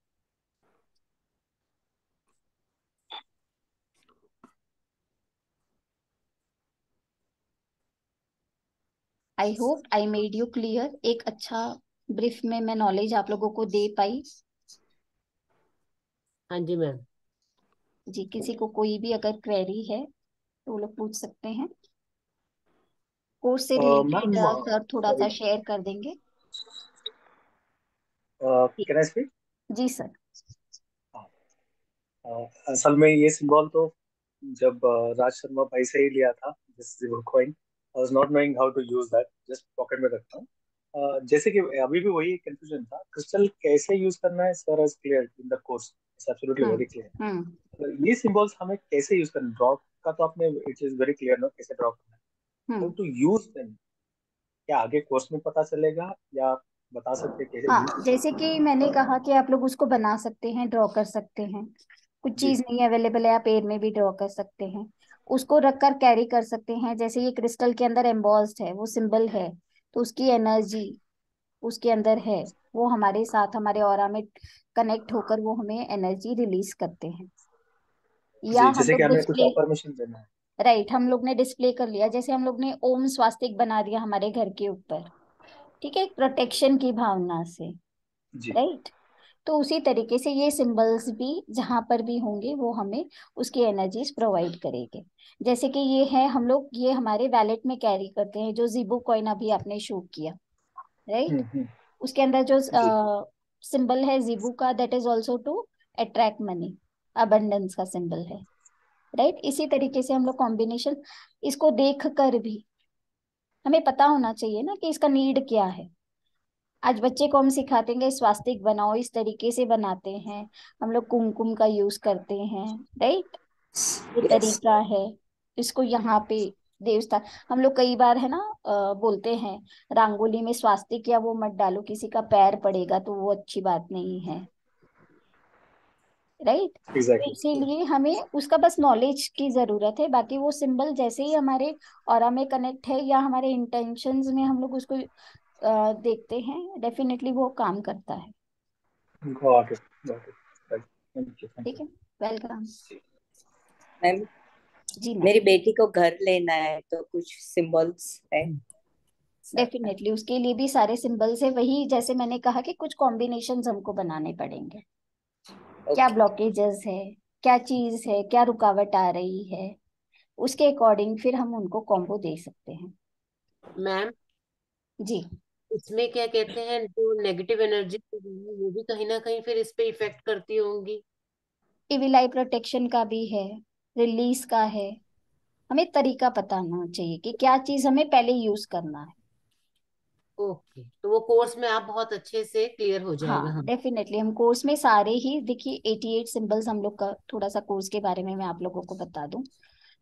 I hope I made you clear, एक अच्छा ब्रीफ में मैं नॉलेज आप लोगों को दे पाई। हाँ जी मैम। जी, किसी को कोई भी अगर क्वेरी है तो वो लोग पूछ सकते हैं। कोर्स से मैम, रिलेटेड सर थोड़ा सॉरी, सा शेयर कर देंगे। Can I speak? जी सर। असल में ये सिंबल तो जब राज शर्मा भाई से ही लिया था, this coin, I was not knowing how to use that, just pocket में रखता हूँ। जैसे कि अभी भी वही कंफ्यूजन था, क्रिस्टल कैसे यूज करना है sir, as clear in the course, it's absolutely very clear. Hmm ये सिंबल्स हमें कैसे यूज करना, ड्रॉ का तो आपने, इट इज वेरी क्लियर ना कैसे ड्रॉ करना है, how hmm. To use them, क्या आगे कोर्स में पता चलेगा, या आप बता सकते हैं कैसे यूज हाँ, जैसे कि मैंने कहा कि आप लोग उसको बना सकते हैं, ड्रॉ कर सकते हैं। कुछ जी। चीज नहीं अवेलेबल है, आप एयर में भी ड्रॉ कर सकते हैं। उसको रखकर कैरी कर सकते हैं, जैसे ये क्रिस्टल के अंदर एम्बॉस्ड है, वो सिंबल है, तो उसकी एनर्जी उसके अंदर है। वो हमारे साथ हमारे ऑरा में कनेक्ट होकर वो हमें एनर्जी रिलीज करते हैं। या जी, हम जैसे कि लोग हमें कुछ डिस्प्ले, अफर्मेशन देना है। राइट, हम लोग ने डिस्प्ले कर लिया, जैसे हम लोग ने ओम स्वास्तिक बना दिया हमारे घर के ऊपर, ठीक है, प्रोटेक्शन की भावना से, जी। राइट। तो उसी तरीके से ये सिंबल्स भी जहां पर भी होंगे वो हमें उसकी एनर्जीज प्रोवाइड करेंगे। जैसे कि ये है, हम लोग ये हमारे वैलेट में कैरी करते हैं, जो जीबो कॉइन अभी आपने शो किया, राइट। हम्म। उसके अंदर जो जी। सिंबल है जीबू का, that is also to attract money, abundance का सिंबल है, राइट। इसी तरीके से हम लोग कॉम्बिनेशन, इसको देख कर भी हमें पता होना चाहिए ना कि इसका नीड क्या है। आज बच्चे को हम सिखाते हैं स्वास्तिक बनाओ, इस तरीके से बनाते हैं, हम लोग कुमकुम का यूज करते हैं, राइट। ये यस। तरीका है, इसको यहाँ पे देवस्थान, हम लोग कई बार है ना बोलते हैं रंगोली में स्वास्तिक या वो मत डालो, किसी का पैर पड़ेगा, तो वो अच्छी बात नहीं है, राइट। तो एग्जैक्टली। इसीलिए हमें उसका बस नॉलेज की जरूरत है, बाकी वो सिंबल जैसे ही हमारे ऑरा में कनेक्ट है या हमारे इंटेंशंस में हम लोग उसको देखते हैं, डेफिनेटली वो काम करता है। Got it, got it, right. Thank you, thank ठीक यू। है, वेलकम। मैम, जी मैम। मेरी बेटी को घर लेना है तो कुछ सिंबल्स है साथ में। डेफिनेटली उसके लिए भी सारे सिंबल्स है, वही जैसे मैंने कहा कि कुछ कॉम्बिनेशंस हमको बनाने पड़ेंगे। क्या ओके। ब्लॉकेजेस है, क्या चीज है, क्या रुकावट आ रही है, उसके अकॉर्डिंग फिर हम उनको कॉम्बो दे सकते हैं। मैम, जी। इसमें क्या कहते हैं, जो नेगेटिव एनर्जी वो भी कहीं ना कहीं फिर इस पे इफेक्ट करती होंगी। इविल आई प्रोटेक्शन का भी है, रिलीज का है। हमें तरीका पता होना चाहिए कि क्या चीज हमें पहले यूज करना है। ओके, तो वो कोर्स में आप बहुत अच्छे से क्लियर हो जाएगा। हाँ, हाँ। डेफिनेटली हम कोर्स में सारे ही, देखिए 88 सिंबल्स हम लोग का, थोड़ा सा कोर्स के बारे में मैं आप लोगों को बता दूं।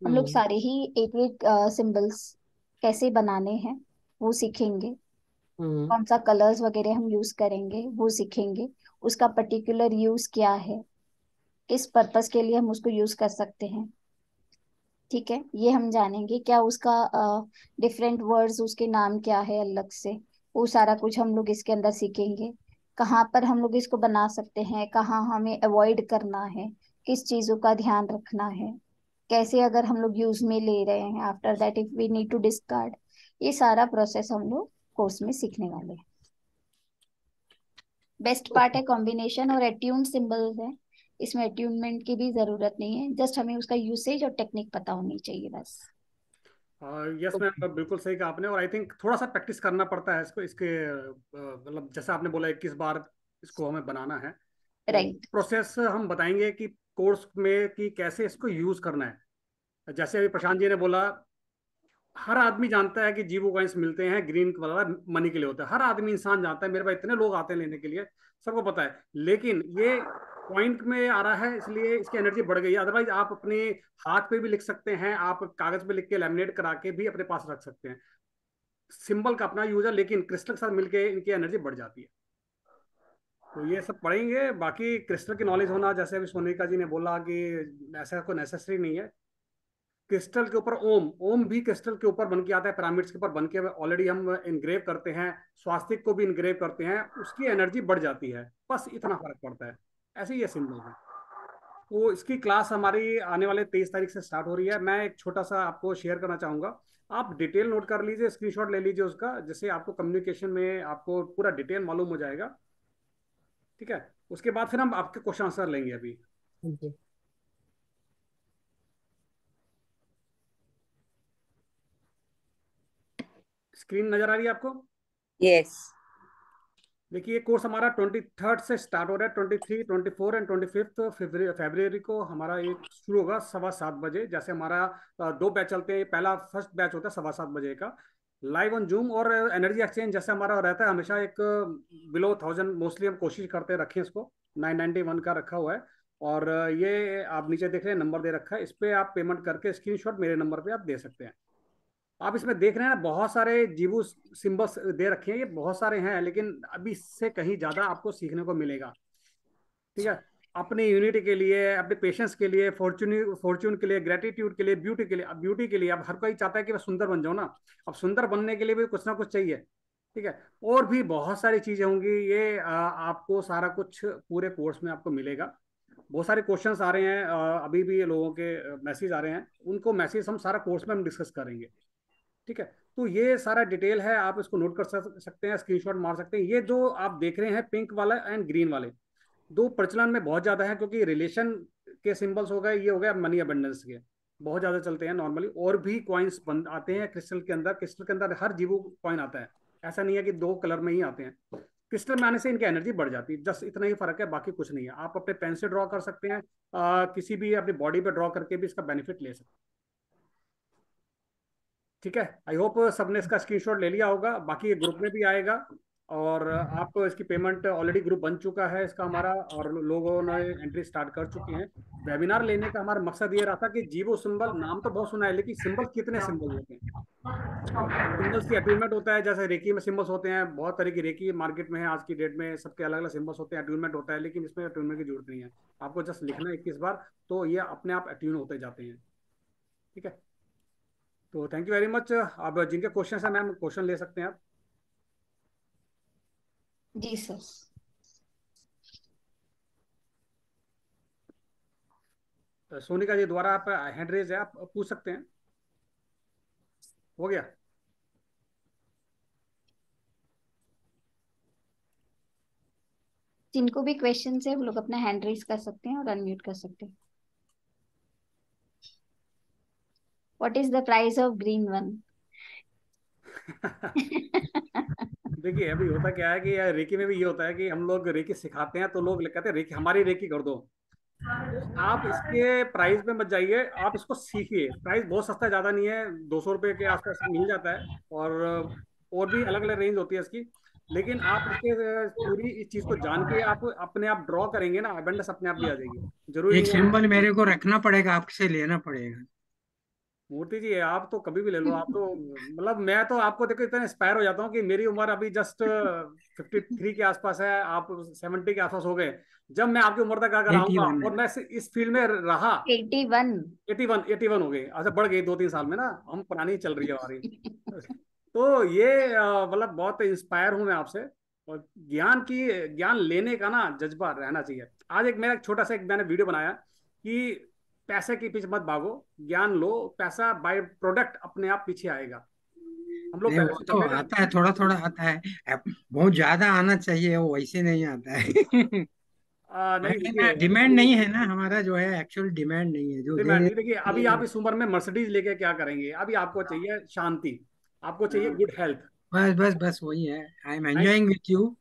हम लोग हम्म। सारे ही 88 सिंबल्स कैसे बनाने हैं वो सीखेंगे। हम्म। कौन सा कलर्स वगैरह हम यूज करेंगे वो सीखेंगे। उसका पर्टिकुलर यूज क्या है, किस पर्पस के लिए हम उसको यूज कर सकते हैं, ठीक है, ये हम जानेंगे। क्या उसका डिफरेंट वर्ड्स, उसके नाम क्या है अलग से, वो सारा कुछ हम लोग इसके अंदर सीखेंगे। कहाँ पर हम लोग इसको बना सकते हैं, कहाँ हमें अवॉइड करना है, किस चीजों का ध्यान रखना है, कैसे अगर हम लोग यूज में ले रहे हैं, after that if we need to discard, ये सारा प्रोसेस हम लोग कोर्स में सीखने वाले हैं। Best part okay. है कॉम्बिनेशन और एट्यून सिंबल्स है। इसमें एट्यूनमेंट की भी जरूरत नहीं है, जस्ट हमें उसका यूसेज और टेक्निक पता होनी चाहिए बस। Yes okay. मैम, बिल्कुल सही कहा आपने। और आई थिंक थोड़ा सा प्रैक्टिस करना पड़ता है इसको, इसके मतलब जैसा आपने बोला 21 बार इसको हमें बनाना है। तो राइट। प्रोसेस हम बताएंगे कि कोर्स में कि कैसे इसको यूज करना है। जैसे अभी प्रशांत जी ने बोला, हर आदमी जानता है कि जीवो कॉइन्स मिलते हैं, ग्रीन कलर मनी के लिए होता है, हर आदमी इंसान जानता है, मेरे पास इतने लोग आते हैं लेने के लिए, सबको पता है। लेकिन ये पॉइंट में आ रहा है इसलिए इसकी एनर्जी बढ़ गई है। अदरवाइज आप अपने हाथ पे भी लिख सकते हैं, आप कागज पे लिख के लैमिनेट करा के भी अपने पास रख सकते हैं। सिंबल का अपना यूज है, लेकिन क्रिस्टल के साथ मिलके इनकी एनर्जी बढ़ जाती है। तो ये सब पढ़ेंगे। बाकी क्रिस्टल की नॉलेज होना, जैसे अभी सोनिका जी ने बोला कि ऐसा कोई नेसेसरी नहीं है। क्रिस्टल के ऊपर ओम, ओम भी क्रिस्टल के ऊपर बन के आता है, पिरामिड्स के ऊपर बन के ऑलरेडी हम इनग्रेव करते हैं, स्वास्तिक को भी इनग्रेव करते हैं, उसकी एनर्जी बढ़ जाती है, बस इतना फर्क पड़ता है। ऐसे ही ये सिंबल है। तो इसकी क्लास हमारी आने वाले 23 तारीख से स्टार्ट हो रही है। मैं एक छोटा सा आपको शेयर करना चाहूंगा, आप डिटेल नोट कर लीजिए, स्क्रीनशॉट ले लीजिए उसका, जिससे आपको कम्युनिकेशन में आपको पूरा डिटेल मालूम हो जाएगा। ठीक है, उसके बाद फिर हम आपके क्वेश्चन आंसर लेंगे अभी। जी। स्क्रीन नजर आ रही है आपको? यस। देखिए ये कोर्स हमारा 23 से स्टार्ट हो रहा है, 23, 24 एंड 25 फरवरी को हमारा ये शुरू होगा 7:15 बजे। जैसे हमारा 2 बैच चलते हैं, पहला फर्स्ट बैच होता है 7:15 बजे का लाइव ऑन जूम। और एनर्जी एक्सचेंज जैसे हमारा रहता है हमेशा एक बिलो 1000, मोस्टली हम कोशिश करते हैं रखें इसको, 991 का रखा हुआ है। और ये आप नीचे देख रहे हैं नंबर दे रखा है, इस पर आप पेमेंट करके स्क्रीनशॉट मेरे नंबर पे आप दे सकते हैं। आप इसमें देख रहे हैं ना बहुत सारे जीवो सिंबल्स दे रखे हैं, ये बहुत सारे हैं, लेकिन अभी इससे कहीं ज्यादा आपको सीखने को मिलेगा। ठीक है, अपनी यूनिटी के लिए, अपने पेशेंस के लिए, फॉर्चून फॉर्चून के लिए, ग्रेटिट्यूड के लिए, ब्यूटी के लिए। अब ब्यूटी के लिए अब हर कोई चाहता है कि मैं सुंदर बन जाऊं ना, अब सुंदर बनने के लिए भी कुछ ना कुछ चाहिए। ठीक है, और भी बहुत सारी चीजें होंगी, ये आपको सारा कुछ पूरे कोर्स में आपको मिलेगा। बहुत सारे क्वेश्चंस आ रहे हैं, अभी भी लोगों के मैसेज आ रहे हैं, उनको मैसेज हम सारा कोर्स में हम डिस्कस करेंगे। ठीक है, तो ये सारा डिटेल है, आप इसको नोट कर सकते हैं, स्क्रीनशॉट मार सकते हैं। ये जो आप देख रहे हैं पिंक वाला एंड ग्रीन वाले दो प्रचलन में बहुत ज्यादा है, क्योंकि रिलेशन के सिंबल्स हो गए, ये हो गया मनी अबंडेंस के, बहुत ज्यादा चलते हैं नॉर्मली। और भी कॉइन्स बन आते हैं क्रिस्टल के अंदर, क्रिस्टल के अंदर हर जीवो कॉइन आता है, ऐसा नहीं है कि 2 कलर में ही आते हैं। क्रिस्टल में आने से इनकी एनर्जी बढ़ जाती है, जस्ट इतना ही फर्क है, बाकी कुछ नहीं है। आप अपने पेन से ड्रॉ कर सकते हैं, किसी भी अपनी बॉडी पे ड्रॉ करके भी इसका बेनिफिट ले सकते हैं। ठीक है, आई होप सबने इसका स्क्रीनशॉट ले लिया होगा, बाकी ये ग्रुप में भी आएगा। और आप इसकी पेमेंट ऑलरेडी ग्रुप बन चुका है इसका हमारा, और लोगों ने एंट्री स्टार्ट कर चुके हैं। वेबिनार लेने का हमारा मकसद ये रहा था कि जीवो सिंबल नाम तो बहुत सुना है, लेकिन सिंबल कितने सिंबल होते हैं, सिंबल्स की अट्यूनमेंट होता है। जैसे रेकी में सिंबल्स होते हैं, बहुत तरह की रेकी मार्केट में है आज की डेट में, सबके अलग अलग सिंबल्स होते हैं, अट्यूनमेंट होता है, लेकिन इसमें अट्यूनमेंट की जरूरत नहीं है। आपको जस्ट लिखना है 21 बार, तो ये अपने आप अट्यून होते जाते हैं। ठीक है, तो थैंक यू वेरी मच। अब जिनके क्वेश्चन है मैम, क्वेश्चन ले सकते हैं आप। जी सर। सोनिका जी द्वारा आप हैंड रेज है, आप पूछ सकते हैं। हो गया? जिनको भी क्वेश्चन है वो लोग अपना हैंड रेज कर सकते हैं और अनम्यूट कर सकते हैं। What is the price of green one? देखिए अभी होता क्या है कि रेकी में भी ये होता है कि हम लोग रेकी सिखाते हैं, तो लोग कहते हैं रेकी, हमारी रेकी कर दो। तो आप इसके प्राइस में मत जाइए, आप इसको सीखिए। प्राइस बहुत सस्ता, ज्यादा नहीं है, 200 रुपये के आसपास मिल जाता है। और भी अलग अलग रेंज होती है इसकी। लेकिन आप इसके पूरी इस चीज को जान के आप अपने आप ड्रॉ करेंगे ना, अबंडेंस अपने आप भी आ जाएगी। जरूरी एक नहीं है। सिंबल मेरे को रखना पड़ेगा, आपसे लेना पड़ेगा। मूर्ति जी आप तो कभी भी ले लो, आप तो मतलब, मैं तो आपको देखो इतना इंस्पायर हो जाता हूँ कि मेरी उम्र अभी जस्ट 53 के आसपास है, आप 70 के आसपास हो गए। जब मैं आपकी उम्र तक अगर एटी आऊंगा वन है। और मैं इस फील्ड में रहा, 81। 81 हो गई, अच्छा बढ़ गई 2-3 साल में ना, हम पुरानी चल रही है हमारी। तो ये मतलब बहुत इंस्पायर हूं मैं आपसे। और ज्ञान लेने का ना जज्बा रहना चाहिए। आज एक मेरा छोटा सा एक मैंने वीडियो बनाया कि पैसे के पीछे मत भागो, ज्ञान लो, पैसा बाय प्रोडक्ट अपने आप पीछे आएगा। हम लोग नहीं, पहले वो से तो चले आता है, थोड़ा थोड़ा आता है। बहुत ज्यादा आना चाहिए, वो वैसे नहीं आता है। नहीं देखिए, डिमांड नहीं है ना हमारा, जो है एक्चुअल डिमांड नहीं है जो दे डिमांड दे। नहीं। देखिए अभी आप इस उम्र में मर्सिडीज लेके क्या करेंगे? अभी आपको चाहिए शांति, आपको चाहिए गुड हेल्थ। बस बस बस वही है। I am enjoying with you.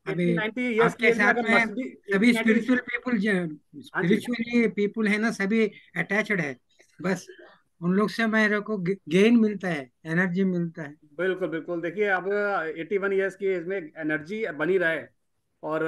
अभी 80-90 ईयर्स की आपके एज में साथ अगर में मर्सिडीज सभी 80-90। स्पिरिचुअल पीपुल, हाँ जी, स्पिरिचुअली पीपुल है ना, सभी अटैच्ड है। बस उन लोग से मेरे को गेन मिलता है, एनर्जी मिलता है। बिल्कुल बिल्कुल। देखिए अब 81 ईयर्स की एज में एनर्जी बनी रहे, और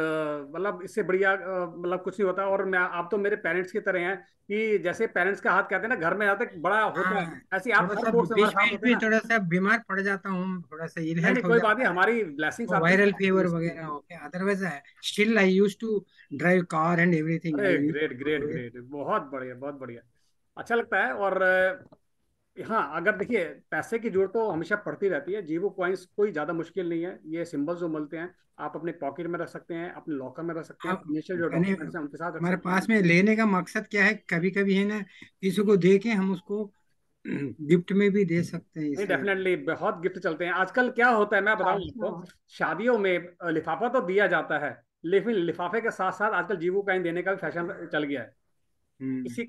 मतलब इससे बढ़िया मतलब कुछ नहीं होता। और मैं, आप तो मेरे पेरेंट्स की तरह हैं, कि जैसे पेरेंट्स का हाथ कहते हैं ना घर में जाते बड़ा होता है, हाँ, ऐसे आप थोड़ा हर सा कोर्स में हमारे बीच साथ बीच होते हैं में ना। थोड़ा सा बीमार पड़ जाता हूँ, थोड़ा सा इल नहीं हेल्थ नहीं, हो कोई बात नहीं, जाता है। हमारी ब्लेसिंग्स तो आती वायरल फीवर हैं। वगैरह okay, otherwise still I use to drive car and everything I अरे use great great too. Great, बहुत बढ़िया बहुत बढ़िया, अच्छा लगता है। और हाँ, अगर देखिए पैसे की जरूरत तो हमेशा पड़ती रहती है। जीवो कॉइन्स कोई ज्यादा मुश्किल नहीं है, ये सिंबल्स जो मिलते हैं आप अपने पॉकेट में रख सकते हैं, अपने लॉकर में रख सकते हैं, आप फाइनेंशियल जो यानी डॉक्यूमेंट्स हैं उनके साथ रख हमारे सकते हैं। पास में लेने का मकसद क्या है, कभी कभी है ना, किसी को दे के हम उसको गिफ्ट में भी दे सकते हैं नहीं इसे। डेफिनेटली बहुत गिफ्ट चलते हैं आजकल। क्या होता है मैं बताऊं आपको, हाँ। शादियों में लिफाफा तो दिया जाता है, लेकिन लिफाफे के साथ साथ आजकल जीवो कॉइन देने का भी फैशन चल गया है। किसी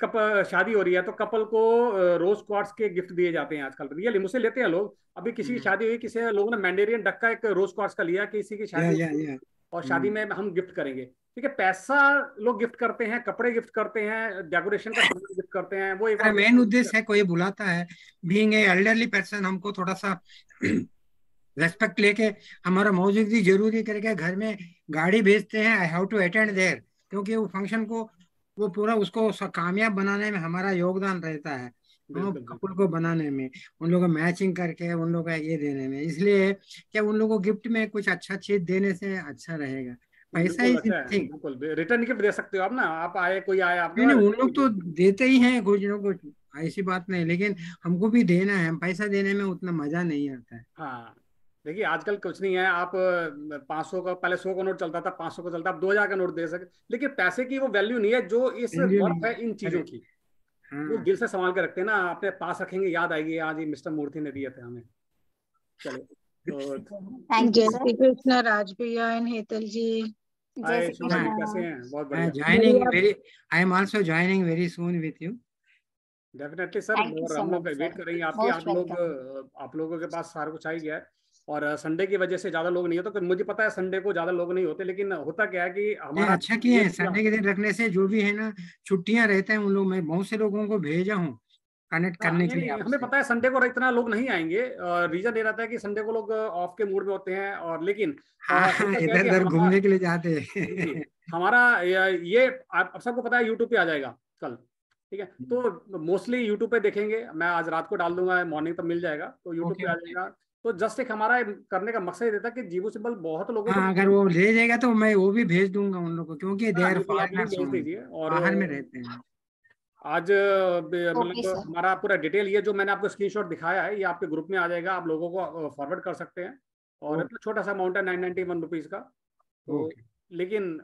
शादी हो रही है तो कपल को रोज क्वार्ट्स के गिफ्ट दिए जाते हैं आजकल, रियली मुझसे लेते हैं लोग। अभी किसी की शादी हुई, किसी लोगों ने मैंडेरियन डक का एक रोज क्वार्ट्स का लिया, किसी की या शादी या हुई या और शादी में हम गिफ्ट करेंगे। ठीक है, पैसा लोग गिफ्ट करते हैं, कपड़े गिफ्ट करते हैं, डेकोरेशन का सामान गिफ्ट करते हैं, वो एक अरे और मेन उद्देश्य है, कोई बुलाता है, बीइंग ए एल्डरली पर्सन, हमको थोड़ा सा रेस्पेक्ट लेके हमारा मौजूदगी जरूरी करके घर में गाड़ी भेजते हैं, I have to attend there, क्योंकि वो फंक्शन को, वो पूरा उसको कामयाब बनाने में हमारा योगदान रहता है, हम बिल्कुल कपल बिल्कुल। को बनाने में, उन लोगों को मैचिंग करके उन लोगों का ये देने में, इसलिए क्या उन लोगों को गिफ्ट में कुछ अच्छा चीज देने से अच्छा रहेगा। पैसा बिल्कुल इज अच्छा है, थिंग। बिल्कुल रिटर्न गिफ्ट दे सकते हो आप ना, आप आए, कोई आए आपके नहीं पास, नहीं, उन रिटर्न लोग गिफ्ट तो दे। देते ही हैं कुछ ना कुछ, ऐसी बात नहीं, लेकिन हमको भी देना है, हम पैसा देने में उतना मजा नहीं आता है। हाँ, देखिए आजकल कुछ नहीं है, आप 500 का, पहले 100 का नोट चलता था, 500 का चलता, अब 2000 का नोट दे सकते, लेकिन पैसे की वो वैल्यू नहीं है जो इस वैल्यू वर्थ नहीं है है। इन अरे चीजों की। वो हाँ। दिल से संभाल के रखते हैं ना, अपने पास रखेंगे, याद आएगी आज ये मिस्टर मूर्ति ने दिए थे हमें। चलो तो थैंक यू जय सर। श्री कृष्ण राज भैया एंड हेतल जी। जय हाय श्री शोभा जी, हाँ, कैसे कृष्णा। हैं? बहुत I बढ़िया। joining very, I am also joining very soon with you. Definitely sir, thank you और सो हम लोग मच वेट सर, करेंगे आपकी। Most welcome. आप लोगों के पास सारा कुछ आ ही गया है, और संडे की वजह से ज़्यादा लोग नहीं होते, तो मुझे पता है संडे को ज़्यादा लोग नहीं होते, लेकिन होता क्या है कि ये हमारा अच्छा किए ये हैं, पूरा, संडे के दिन रखने से जो भी है ना, छुट्टियां रहते हैं उन लोग, मैं बहुत से लोगों को भेजा हूँ कनेक्ट हाँ करने नहीं के लिए नहीं, हमें आपसे। पता है संडे को इतना लोग नहीं आएंगे, रीजन ये रहता है कि संडे को लोग ऑफ के मूड में होते हैं, और लेकिन हाँ हाँ, होता क्या है इधर कि उधर हमारा, घूमने के लिए जाते जी जी, हैं। हमारा ये आप सबको पता है यूट्यूब पे आ जाएगा कल। ठीक है, तो मोस्टली यूट्यूब पे देखेंगे, मैं आज रात को डाल दूंगा, मॉर्निंग तक मिल जाएगा, तो यूट्यूब ओके पे आ ओके। जाएगा। तो जस्ट एक हमारा करने का मकसद ये रहता है कि जीवो सिंबल बहुत लोगों को हाँ, अगर नहीं। वो ले जाएगा तो मैं वो भी भेज दूंगा उन लोगों को, क्योंकि दे हाँ आर बिल्कुल, आप लिंक फॉरेनर्स भेज ओनली, दीजिए। और बाहर में रहते हैं। आज ओके मतलब सर। हमारा पूरा डिटेल, ये जो मैंने आपको स्क्रीनशॉट दिखाया है, ये आपके ग्रुप में आ जाएगा, आप लोगों को फॉरवर्ड कर सकते हैं। और इतना ओके छोटा सा अमाउंट है, 991 रुपीज़ का। तो ओके। लेकिन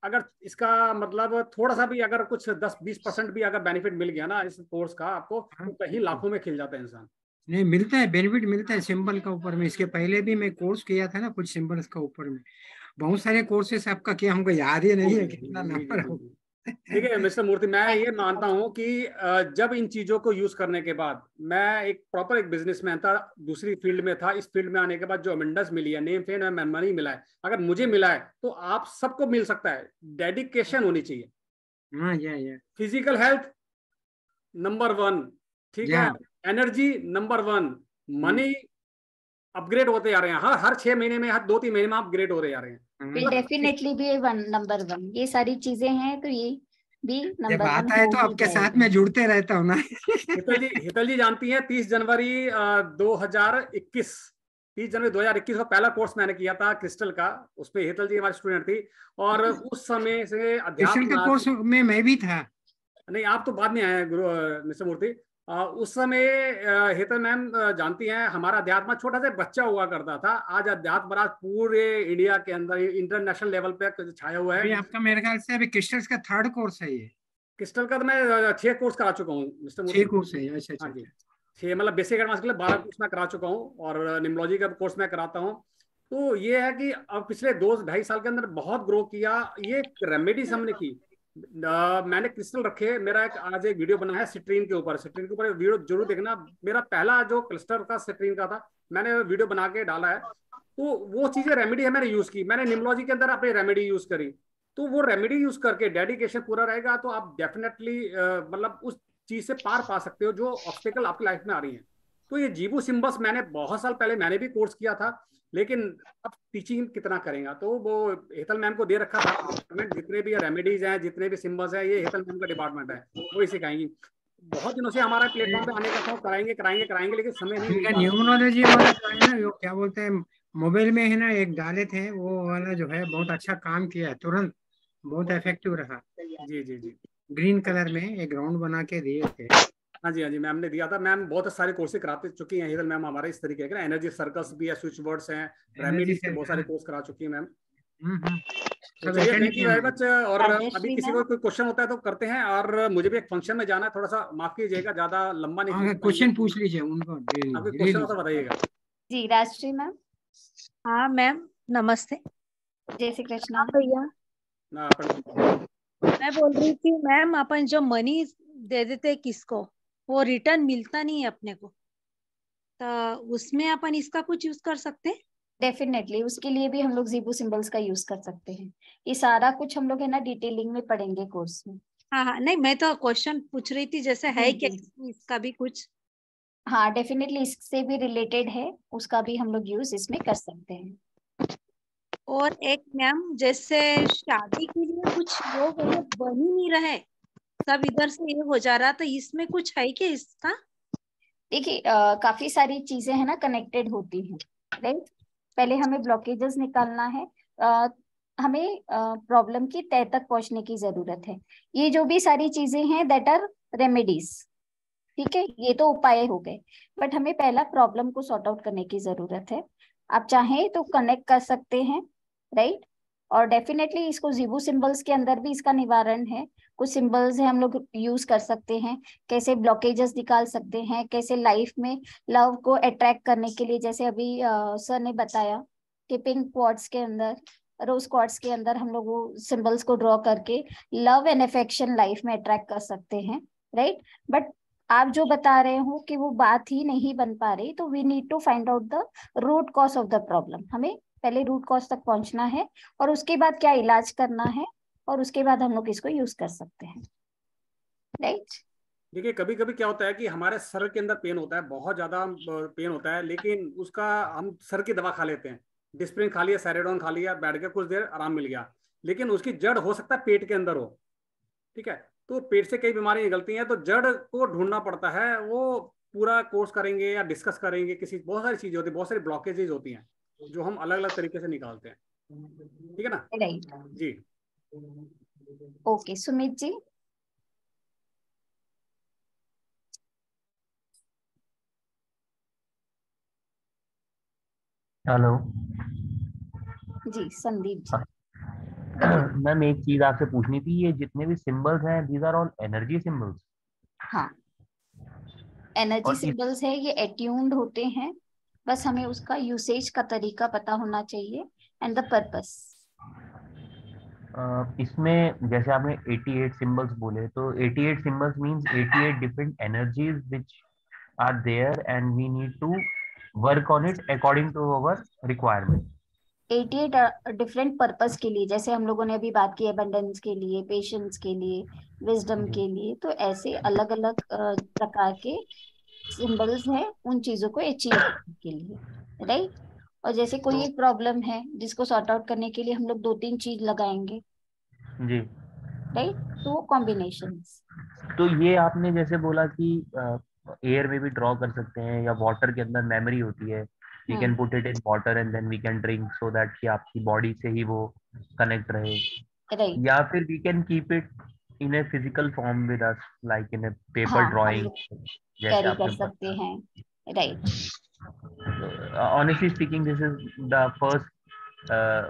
अगर इसका मतलब थोड़ा सा भी, अगर कुछ 10-20% भी अगर बेनिफिट मिल गया ना इस कोर्स का आपको, हाँ, तो कहीं लाखों में खिल जाता है इंसान। नहीं मिलता है, बेनिफिट मिलता है सिंबल का ऊपर में। इसके पहले भी मैं कोर्स किया था ना कुछ सिंबल्स का ऊपर में, बहुत सारे कोर्सेस आपका किया, हमको याद ही नहीं है जी कितना जी जी नंबर जी हो। जी। देखिए मिस्टर मूर्ति, मैं थैंक ये यू सो मानता मच। हूँ कि जब इन चीजों को यूज करने के बाद, मैं एक प्रॉपर एक बिजनेसमैन था, दूसरी फील्ड में था, इस फील्ड में आने के बाद जो अमेंडस मिली है, नेम फेम है, मनी मिला है, अगर मुझे मिला है तो आप सबको मिल सकता है। डेडिकेशन होनी चाहिए, हाँ या फिजिकल हेल्थ नंबर 1, ठीक है, या एनर्जी नंबर 1, मनी अपग्रेड होते जा रहे हैं, हर 6 महीने में, हर 2-3 महीने में अपग्रेड होते जा रहे हैं। विल मतलब डेफिनेटली बी नंबर वन, ये सारी चीजें हैं तो ये भी जब नंबर वन आता है हो तो ही आपके साथ जाएगा। में जुड़ते रहता हूँ ना। हितल जी जानती हैं, 2021 30 जनवरी 2021 को पहला कोर्स मैंने किया था क्रिस्टल का, उसमें हितल जी हमारी स्टूडेंट थी, और उस समय से क्रिस्टल अध्यात्म के राज, कोर्स में मैं भी था। नहीं आप तो बाद में आए हैं गुरु मिस्टर मूर्ति। उस समय हेतल मैम जानती हैं, हमारा अध्यात्म छोटा सा बच्चा हुआ करता था, आज अध्यात्म राज पूरे इंडिया के अंदर इंटरनेशनल लेवल पे छाया हुआ अभी है। आपका मेरे ख्याल से अभी क्रिस्टल का थर्ड कोर्स है ये। क्रिस्टल का तो मैं 6 कोर्स करा चुका हूँ मिस्टर 6 मूर्ति। कोर्स है, अच्छा हाँ अच्छा जी, अच्छा। 6 मतलब बेसिक एडवांस के लिए 12 कोर्स मैं करा चुका हूँ, और निम्नोलॉजी का कोर्स मैं कराता हूँ। तो ये है कि अब पिछले 2-2.5 साल के अंदर बहुत ग्रो किया, ये रेमेडीज हमने की। मैंने क्रिस्टल रखे, मेरा आज एक वीडियो बना है सिट्रीन के ऊपर, सिट्रीन के ऊपर वीडियो जरूर देखना, मेरा पहला जो क्लस्टर था सिट्रीन का था, मैंने वीडियो बना के डाला है। तो वो चीजें रेमेडी है मैंने यूज की, मैंने निम्नोलॉजी के अंदर अपनी रेमेडी यूज करी। तो वो रेमेडी यूज करके डेडिकेशन पूरा रहेगा तो आप डेफिनेटली मतलब उस चीज से पार पा सकते हो जो ऑब्स्टेकल आपकी लाइफ में आ रही है। तो ये जीबू सिम्बस मैंने बहुत साल पहले मैंने भी कोर्स किया था, लेकिन अब टीचिंग कितना करेगा, तो वो हेतल मैम को दे रखा था डिपार्टमेंट, जितने भी रेमेडीज हैं, जितने भी सिम्बल्स हैं, ये हेतल मैम का डिपार्टमेंट है, वही सिखाएंगी। बहुत दिनों से हमारे प्लेटफॉर्म पे आने का था, कराएंगे कराएंगे कराएंगे, लेकिन समय नहीं मिल इनका पा रहा। न्यूमरोलॉजी वाला जो है ना, वो क्या बोलते हैं, मोबाइल में है ना एक डाले थे, वो वाला जो है बहुत अच्छा काम किया है, तुरंत बहुत इफेक्टिव रहा। जी जी जी। ग्रीन कलर में एक राउंड बना के दिए थे। हाँ जी मैम ने दिया था। मैम बहुत सारे कोर्सेज कराते चुकी हैं हेतल मैम हमारे, इस तरीके के ना, एनर्जी सर्कल्स भी है, स्विच वर्ड्स हैं, एनर्जी रेमेडीज के से, बहुत सारे हाँ। कोर्स करा चुकी हैं मैम। हम्म। तो सब चलिए, अटेंड थैंक यू किया वेरी मैंने। मच। और अभी राजश्री किसी मैम। को कोई क्वेश्चन होता है तो करते हैं, और मुझे भी एक फंक्शन में जाना है, थोड़ा सा माफ कीजिएगा, ज्यादा लंबा नहीं खींच हाँ, पाएंगे। क्वेश्चन पूछ लीजिए उनको, आपके ले क्वेश्चन हो तो लीजिए। बताइएगा। जी राजश्री मैम। हाँ मैम, नमस्ते। जय श्री हाँ कृष्णा। भैया। ना प्रणाम प्रणाम। मैं बोल रही थी मैम, अपन जो मनी दे देते हैं किसको, वो रिटर्न मिलता नहीं है अपने को, तो उसमें अपन इसका कुछ यूज कर सकते हैं? डेफिनेटली उसके लिए भी हम लोग जीबू सिंबल्स का यूज कर सकते हैं। ये सारा कुछ हम लोग है ना डिटेलिंग में पढ़ेंगे कोर्स में। हाँ हाँ, नहीं मैं तो क्वेश्चन पूछ रही थी, जैसे है जी क्या जी इसका भी कुछ? हाँ, डेफिनेटली इससे भी रिलेटेड है, उसका भी हम लोग यूज इसमें कर सकते हैं। और एक मैम, जैसे शादी के लिए कुछ लोग ऐसे बन ही नहीं रहे, सब इधर से ये हो जा रहा, तो इसमें कुछ है क्या इसका? देखिए काफी सारी चीजें है ना कनेक्टेड होती हैं, राइट। पहले हमें ब्लॉकेजेस निकालना है, हमें प्रॉब्लम की तह तक पहुंचने की जरूरत है। ये जो भी सारी चीजें हैं दैट आर रेमेडीज, ठीक है, ये तो उपाय हो गए, बट हमें पहला प्रॉब्लम को सॉर्ट आउट करने की जरूरत है। आप चाहें तो कनेक्ट कर सकते हैं, राइट। और डेफिनेटली इसको जीबू सिंबल्स के अंदर भी इसका निवारण है। कुछ सिंबल्स है हम लोग यूज कर सकते हैं, कैसे ब्लॉकेजेस निकाल सकते हैं, कैसे लाइफ में लव को अट्रैक्ट करने के लिए, जैसे अभी सर ने बताया कि पिंक क्वार्ट्स के अंदर, रोज क्वार्ट्स के अंदर हम लोग वो सिंबल्स को ड्रॉ करके लव एंड अफेक्शन लाइफ में अट्रैक्ट कर सकते हैं, राइट। बट आप जो बता रहे हो कि वो बात ही नहीं बन पा रही, तो we need to find out the root cause of the problem. हमें पहले रूट कॉज तक पहुंचना है और उसके बाद क्या इलाज करना है, और उसके बाद हम लोग इसको यूज कर सकते हैं, राइट। देखिए कभी कभी क्या होता है कि हमारे सर के अंदर पेन होता है, बहुत ज्यादा पेन होता है, लेकिन उसका हम सर की दवा खा लेते हैं, डिस्प्रिन खा लिया, सेरेडोन खा लिया, बैठ के कुछ देर आराम मिल गया, लेकिन उसकी जड़ हो सकता है पेट के अंदर हो। ठीक है, तो पेट से कई बीमारियां निकलती हैं, तो जड़ को ढूंढना पड़ता है। वो पूरा कोर्स करेंगे या डिस्कस करेंगे, किसी बहुत सारी चीजें होती है, बहुत सारी ब्लॉकेजेज होती हैं जो हम अलग अलग तरीके से निकालते हैं। ठीक है ना राइट, जी। ओके सुमित जी। हेलो। जी संदीप जी बताइए। मैम एक चीज आपसे पूछनी थी, ये जितने भी सिंबल्स हैं these are all energy symbols? हाँ, एनर्जी और इस सिंबल्स है, ये एट्यून्ड होते हैं, बस हमें उसका यूसेज का तरीका पता होना चाहिए एंड द पर्पस। इसमें जैसे आपने 88 सिंबल्स बोले, तो 88 symbols means 88 different energies which are there and we need to work on it according to our requirement. 88 different purpose के लिए, जैसे हम लोगों ने अभी बात की एबंडेंस के लिए, पेशेंस के लिए, विजडम जी के लिए, तो ऐसे अलग अलग प्रकार के सिंबल्स हैं उन चीजों को अचीव करने के लिए, राइट। और जैसे कोई तो एक प्रॉब्लम है जिसको सॉर्ट आउट करने के लिए हम लोग दो तीन चीज लगाएंगे, जी, राइट, तो वो कॉम्बिनेशंस। तो ये आपने जैसे बोला कि एयर में भी ड्रॉ कर सकते हैं या वाटर के अंदर मेमोरी होती है, we can hmm, put it in water and then we can drink so that कि आपकी बॉडी से ही वो कनेक्ट रहे, राइट। या फिर we can keep it in a physical form with us like in a paper हाँ, हम drawing, लोग जैसे कैरी कर आपने सकते बताया। हैं, right. Honestly speaking, this is the first uh,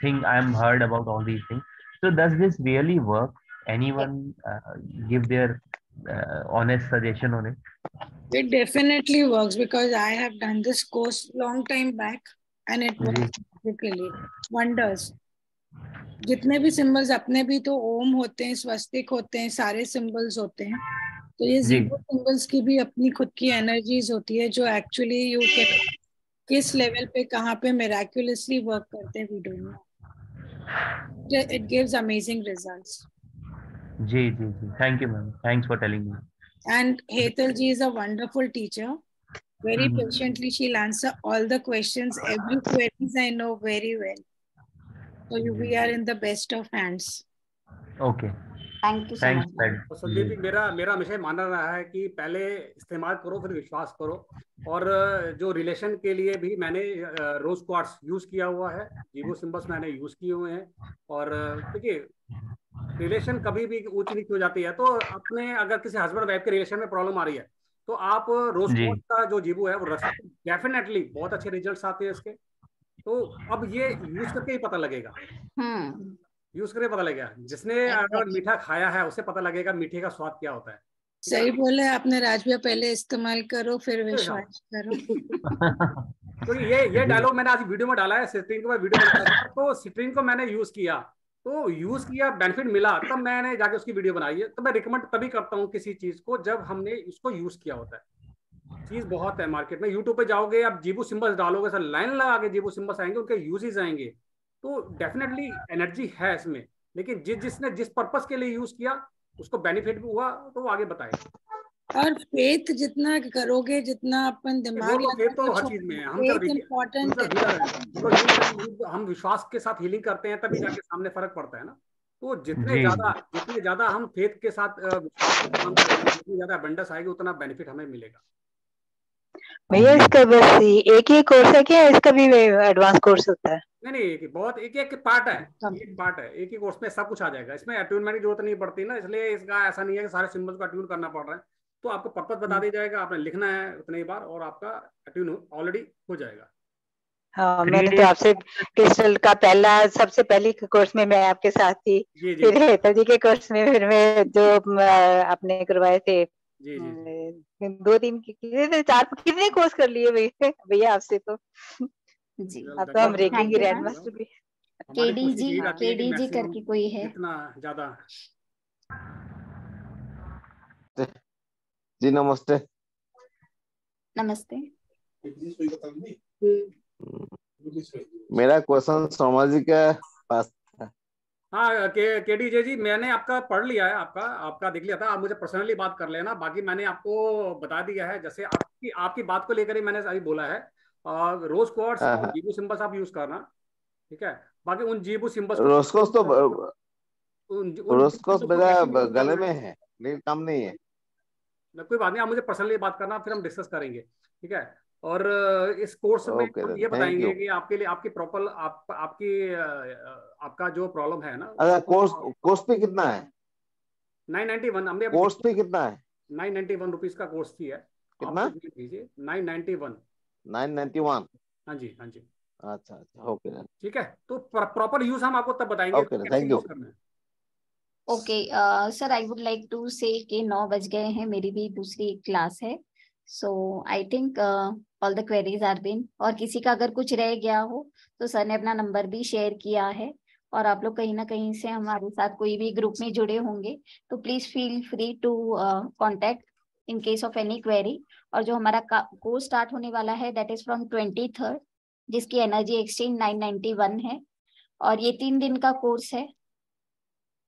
thing I'm heard about all these things. So does this really work? Anyone give their honest suggestion on it? It definitely works because I have done this course long time back and it जी works magically, wonders. जितने भी symbols, अपने भी तो ओम होते हैं, स्वस्तिक होते हैं, सारे सिंबल्स होते हैं, तो ये जी जीरो सिंबल्स की भी अपनी खुद की एनर्जीज होती है जो एक्चुअली यू कैन किस लेवल पे कहाँ पे मिराक्युलसली वर्क करते हैं, we don't know, it gives amazing results. जी जी जी, thank you ma'am, thanks for telling me. And Hetal ji is a wonderful teacher. Very patiently, she'll answer all the questions. Every queries I know very well. So we are in the best of hands. Okay, thank you so thanks much. तो संदीप जी, मेरा हमेशा मानना रहा है कि पहले इस्तेमाल करो फिर विश्वास करो। और जो रिलेशन के लिए भी मैंने रोज क्वार्ट्स यूज किया हुआ है, जीवो सिंबल्स मैंने यूज किए हुए हैं। और देखिए रिलेशन कभी भी ऊंच नीच हो जाती है, तो अपने अगर किसी हस्बैंड वाइफ के रिलेशन में प्रॉब्लम आ रही है, तो आप रोज जी क्वार्ट्स का जो जीवो है वो रख सकते हैं, डेफिनेटली बहुत अच्छे रिजल्ट्स आते हैं इसके। तो अब ये यूज करके ही पता लगेगा, हम्म, यूज करके पता लगेगा। जिसने अगर एग्जैक्टली। मीठा खाया है उसे पता लगेगा मीठे का स्वाद क्या होता है। ठीक है सही ना? बोले आपने राज भैया, पहले इस्तेमाल करो फिर विश्वास करो। क्योंकि ये जी डायलॉग मैंने आज वीडियो में डाला है, सिट्रीन को मैं वीडियो बना रहा था, तो सिट्रीन को मैंने यूज किया, तो यूज किया, बेनिफिट मिला, तब मैंने जाके उसकी वीडियो बनाई है। तो मैं रिकमेंड तभी करता हूँ किसी चीज को जब हमने इसको यूज किया होता है। चीज बहुत है मार्केट में, यूट्यूब पे जाओगे आप जीबू सिंबल्स डालोगे, सर लाइन लगा के जीबू सिंबल्स आएंगे, उनके यूजेस आएंगे। तो डेफिनेटली एनर्जी है इसमें, लेकिन जिसने जिस पर्पस के लिए यूज किया उसको बेनिफिट भी हुआ तो वो आगे बताएगा। और फेथ जितना करोगे, जितना अपन वो दिमाग तो फेथ तो हर लगाकर चीज में है। हम जब फेथ इम्पोर्टेंट हम है। जब हीलर हैं, हम लोग हील करते हैं, हम विश्वास के साथ हीलिंग करते हैं, तभी जाके सामने फर्क पड़ता है ना। तो जी जी। जितने ज्यादा हम फेथ के साथ विश्वास के काम करेंगे, जितनी ज्यादा अबंडेंस आएगी, उतना बेनिफिट हमें मिलेगा। भैया इसका बस एक ही कोर्स है क्या, इसका भी एडवांस कोर्स होता है? नहीं नहीं, एक पार्ट है, एक पार्ट है, एक ही कोर्स में सब कुछ आ जाएगा। इसमें अट्यूनमेंट की जरूरत नहीं पड़ती ना, इसलिए इसका ऐसा नहीं है कि सारे सिंबल्स को अट्यून करना पड़ रहा है। तो आपको पर्पस बता दी जाएगा, आपने लिखना है उतनी बार और आपका अट्यून ऑलरेडी हो जाएगा। हाँ, 3 मैंने तो days आपसे क्रिस्टल का सबसे पहले कोर्स में मैं आपके साथ थी, जी जी फिर हेतल जी के कोर्स में, फिर मैं जो आपने करवाए थे जी जी जी 2-3 कितने 4 कितने कोर्स कर लिए भैया भैया आपसे तो। जी अब तो हम धन्यवाद। रेकी थैंक की यू मैम। ग्रैंड भी। हमारी केडी कोशिश जी, यही रहती है कि केडी जी मैक्सिमम करके कोई है? जितना ज्यादा। जी नमस्ते। नमस्ते। मेरा क्वेश्चन सामाजिक पास था। हाँ केडी जी, मैंने आपका पढ़ लिया है, आपका देख लिया था। आप मुझे पर्सनली बात कर लेना, बाकी मैंने आपको बता दिया है। जैसे आपकी आपकी बात को लेकर ही मैंने अभी बोला है। रोज क्वार्ट्स और हाँ, जीबू सिंबल्स आप यूज करना, ठीक है। बाकी उन जीबू सिंबल्स को रोस्कोस तो उन जीबू रोस्कोस सिंबल्स को मेरा कैसे यूज गले करना में है, है लेकिन काम नहीं है। कोई बात नहीं, आप मुझे पर्सनली बात करना, फिर हम डिस्कस करेंगे, ठीक है। और इस कोर्स में ओके हम देन, ये थैंक बताएंगे यू। कि आपके लिए आपकी प्रॉपर आपका जो प्रॉब्लम है ना, अच्छा, उसको कोर्स पे कितना है? 991 हमने अभी कोर्स पे कितना है? 991 रुपीज का कोर्स फी है। आप कितना? कुछ भी दीजिए 991। 991। हाँ जी हाँ जी। अच्छा अच्छा, ओके देन। ठीक है, तो प्रॉपर यूज हम आपको तब बताएंगे ओके देन, कैसे थैंक यूज यू। करना है। Okay sir, I would like to say कि 9 बज गए हैं, मेरी भी दूसरी क्लास है। So I think all the queries are been, और किसी का अगर कुछ रह गया हो तो सर ने अपना नंबर भी शेयर किया है, और आप लोग कहीं ना कहीं से हमारे साथ कोई भी ग्रुप में जुड़े होंगे तो please feel free to contact in case of any query. और जो हमारा कोर्स स्टार्ट होने वाला है दैट इज फ्रॉम 23rd, जिसकी एनर्जी एक्सचेंज 991 है, और ये 3 दिन का कोर्स है।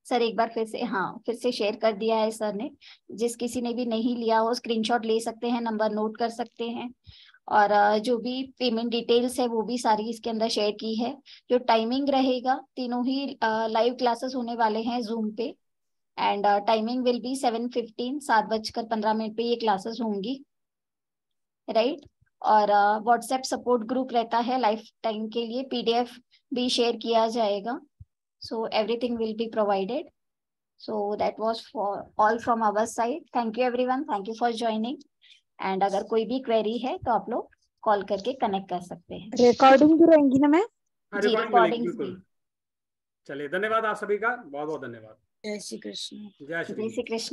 सर एक बार फिर से शेयर कर दिया है सर ने। जिस किसी ने भी नहीं लिया हो स्क्रीनशॉट ले सकते हैं, नंबर नोट कर सकते हैं, और जो भी पेमेंट डिटेल्स है वो भी सारी इसके अंदर शेयर की है। जो टाइमिंग रहेगा, तीनों ही लाइव क्लासेस होने वाले हैं जूम पे, एंड टाइमिंग विल बी 7:15, 7:15 पे ये क्लासेस होंगी, राइट। और व्हाट्सएप सपोर्ट ग्रुप रहता है लाइफ टाइम के लिए, PDF भी शेयर किया जाएगा। So everything will be provided. So that was for all from our side. Thank you everyone. Thank you for joining. And अगर कोई भी query है तो आप लोग कॉल करके कनेक्ट कर सकते हैं। रिकॉर्डिंग भी रहेंगी ना मैम? हाँ, जी, रिकॉर्डिंग मिलेगी रिकॉर्डिंग्स भी। बिल्कुल। चलिए, धन्यवाद आप सभी का, बहुत बहुत धन्यवाद। जय श्री कृष्ण। जय श्री जय श्री कृष्ण।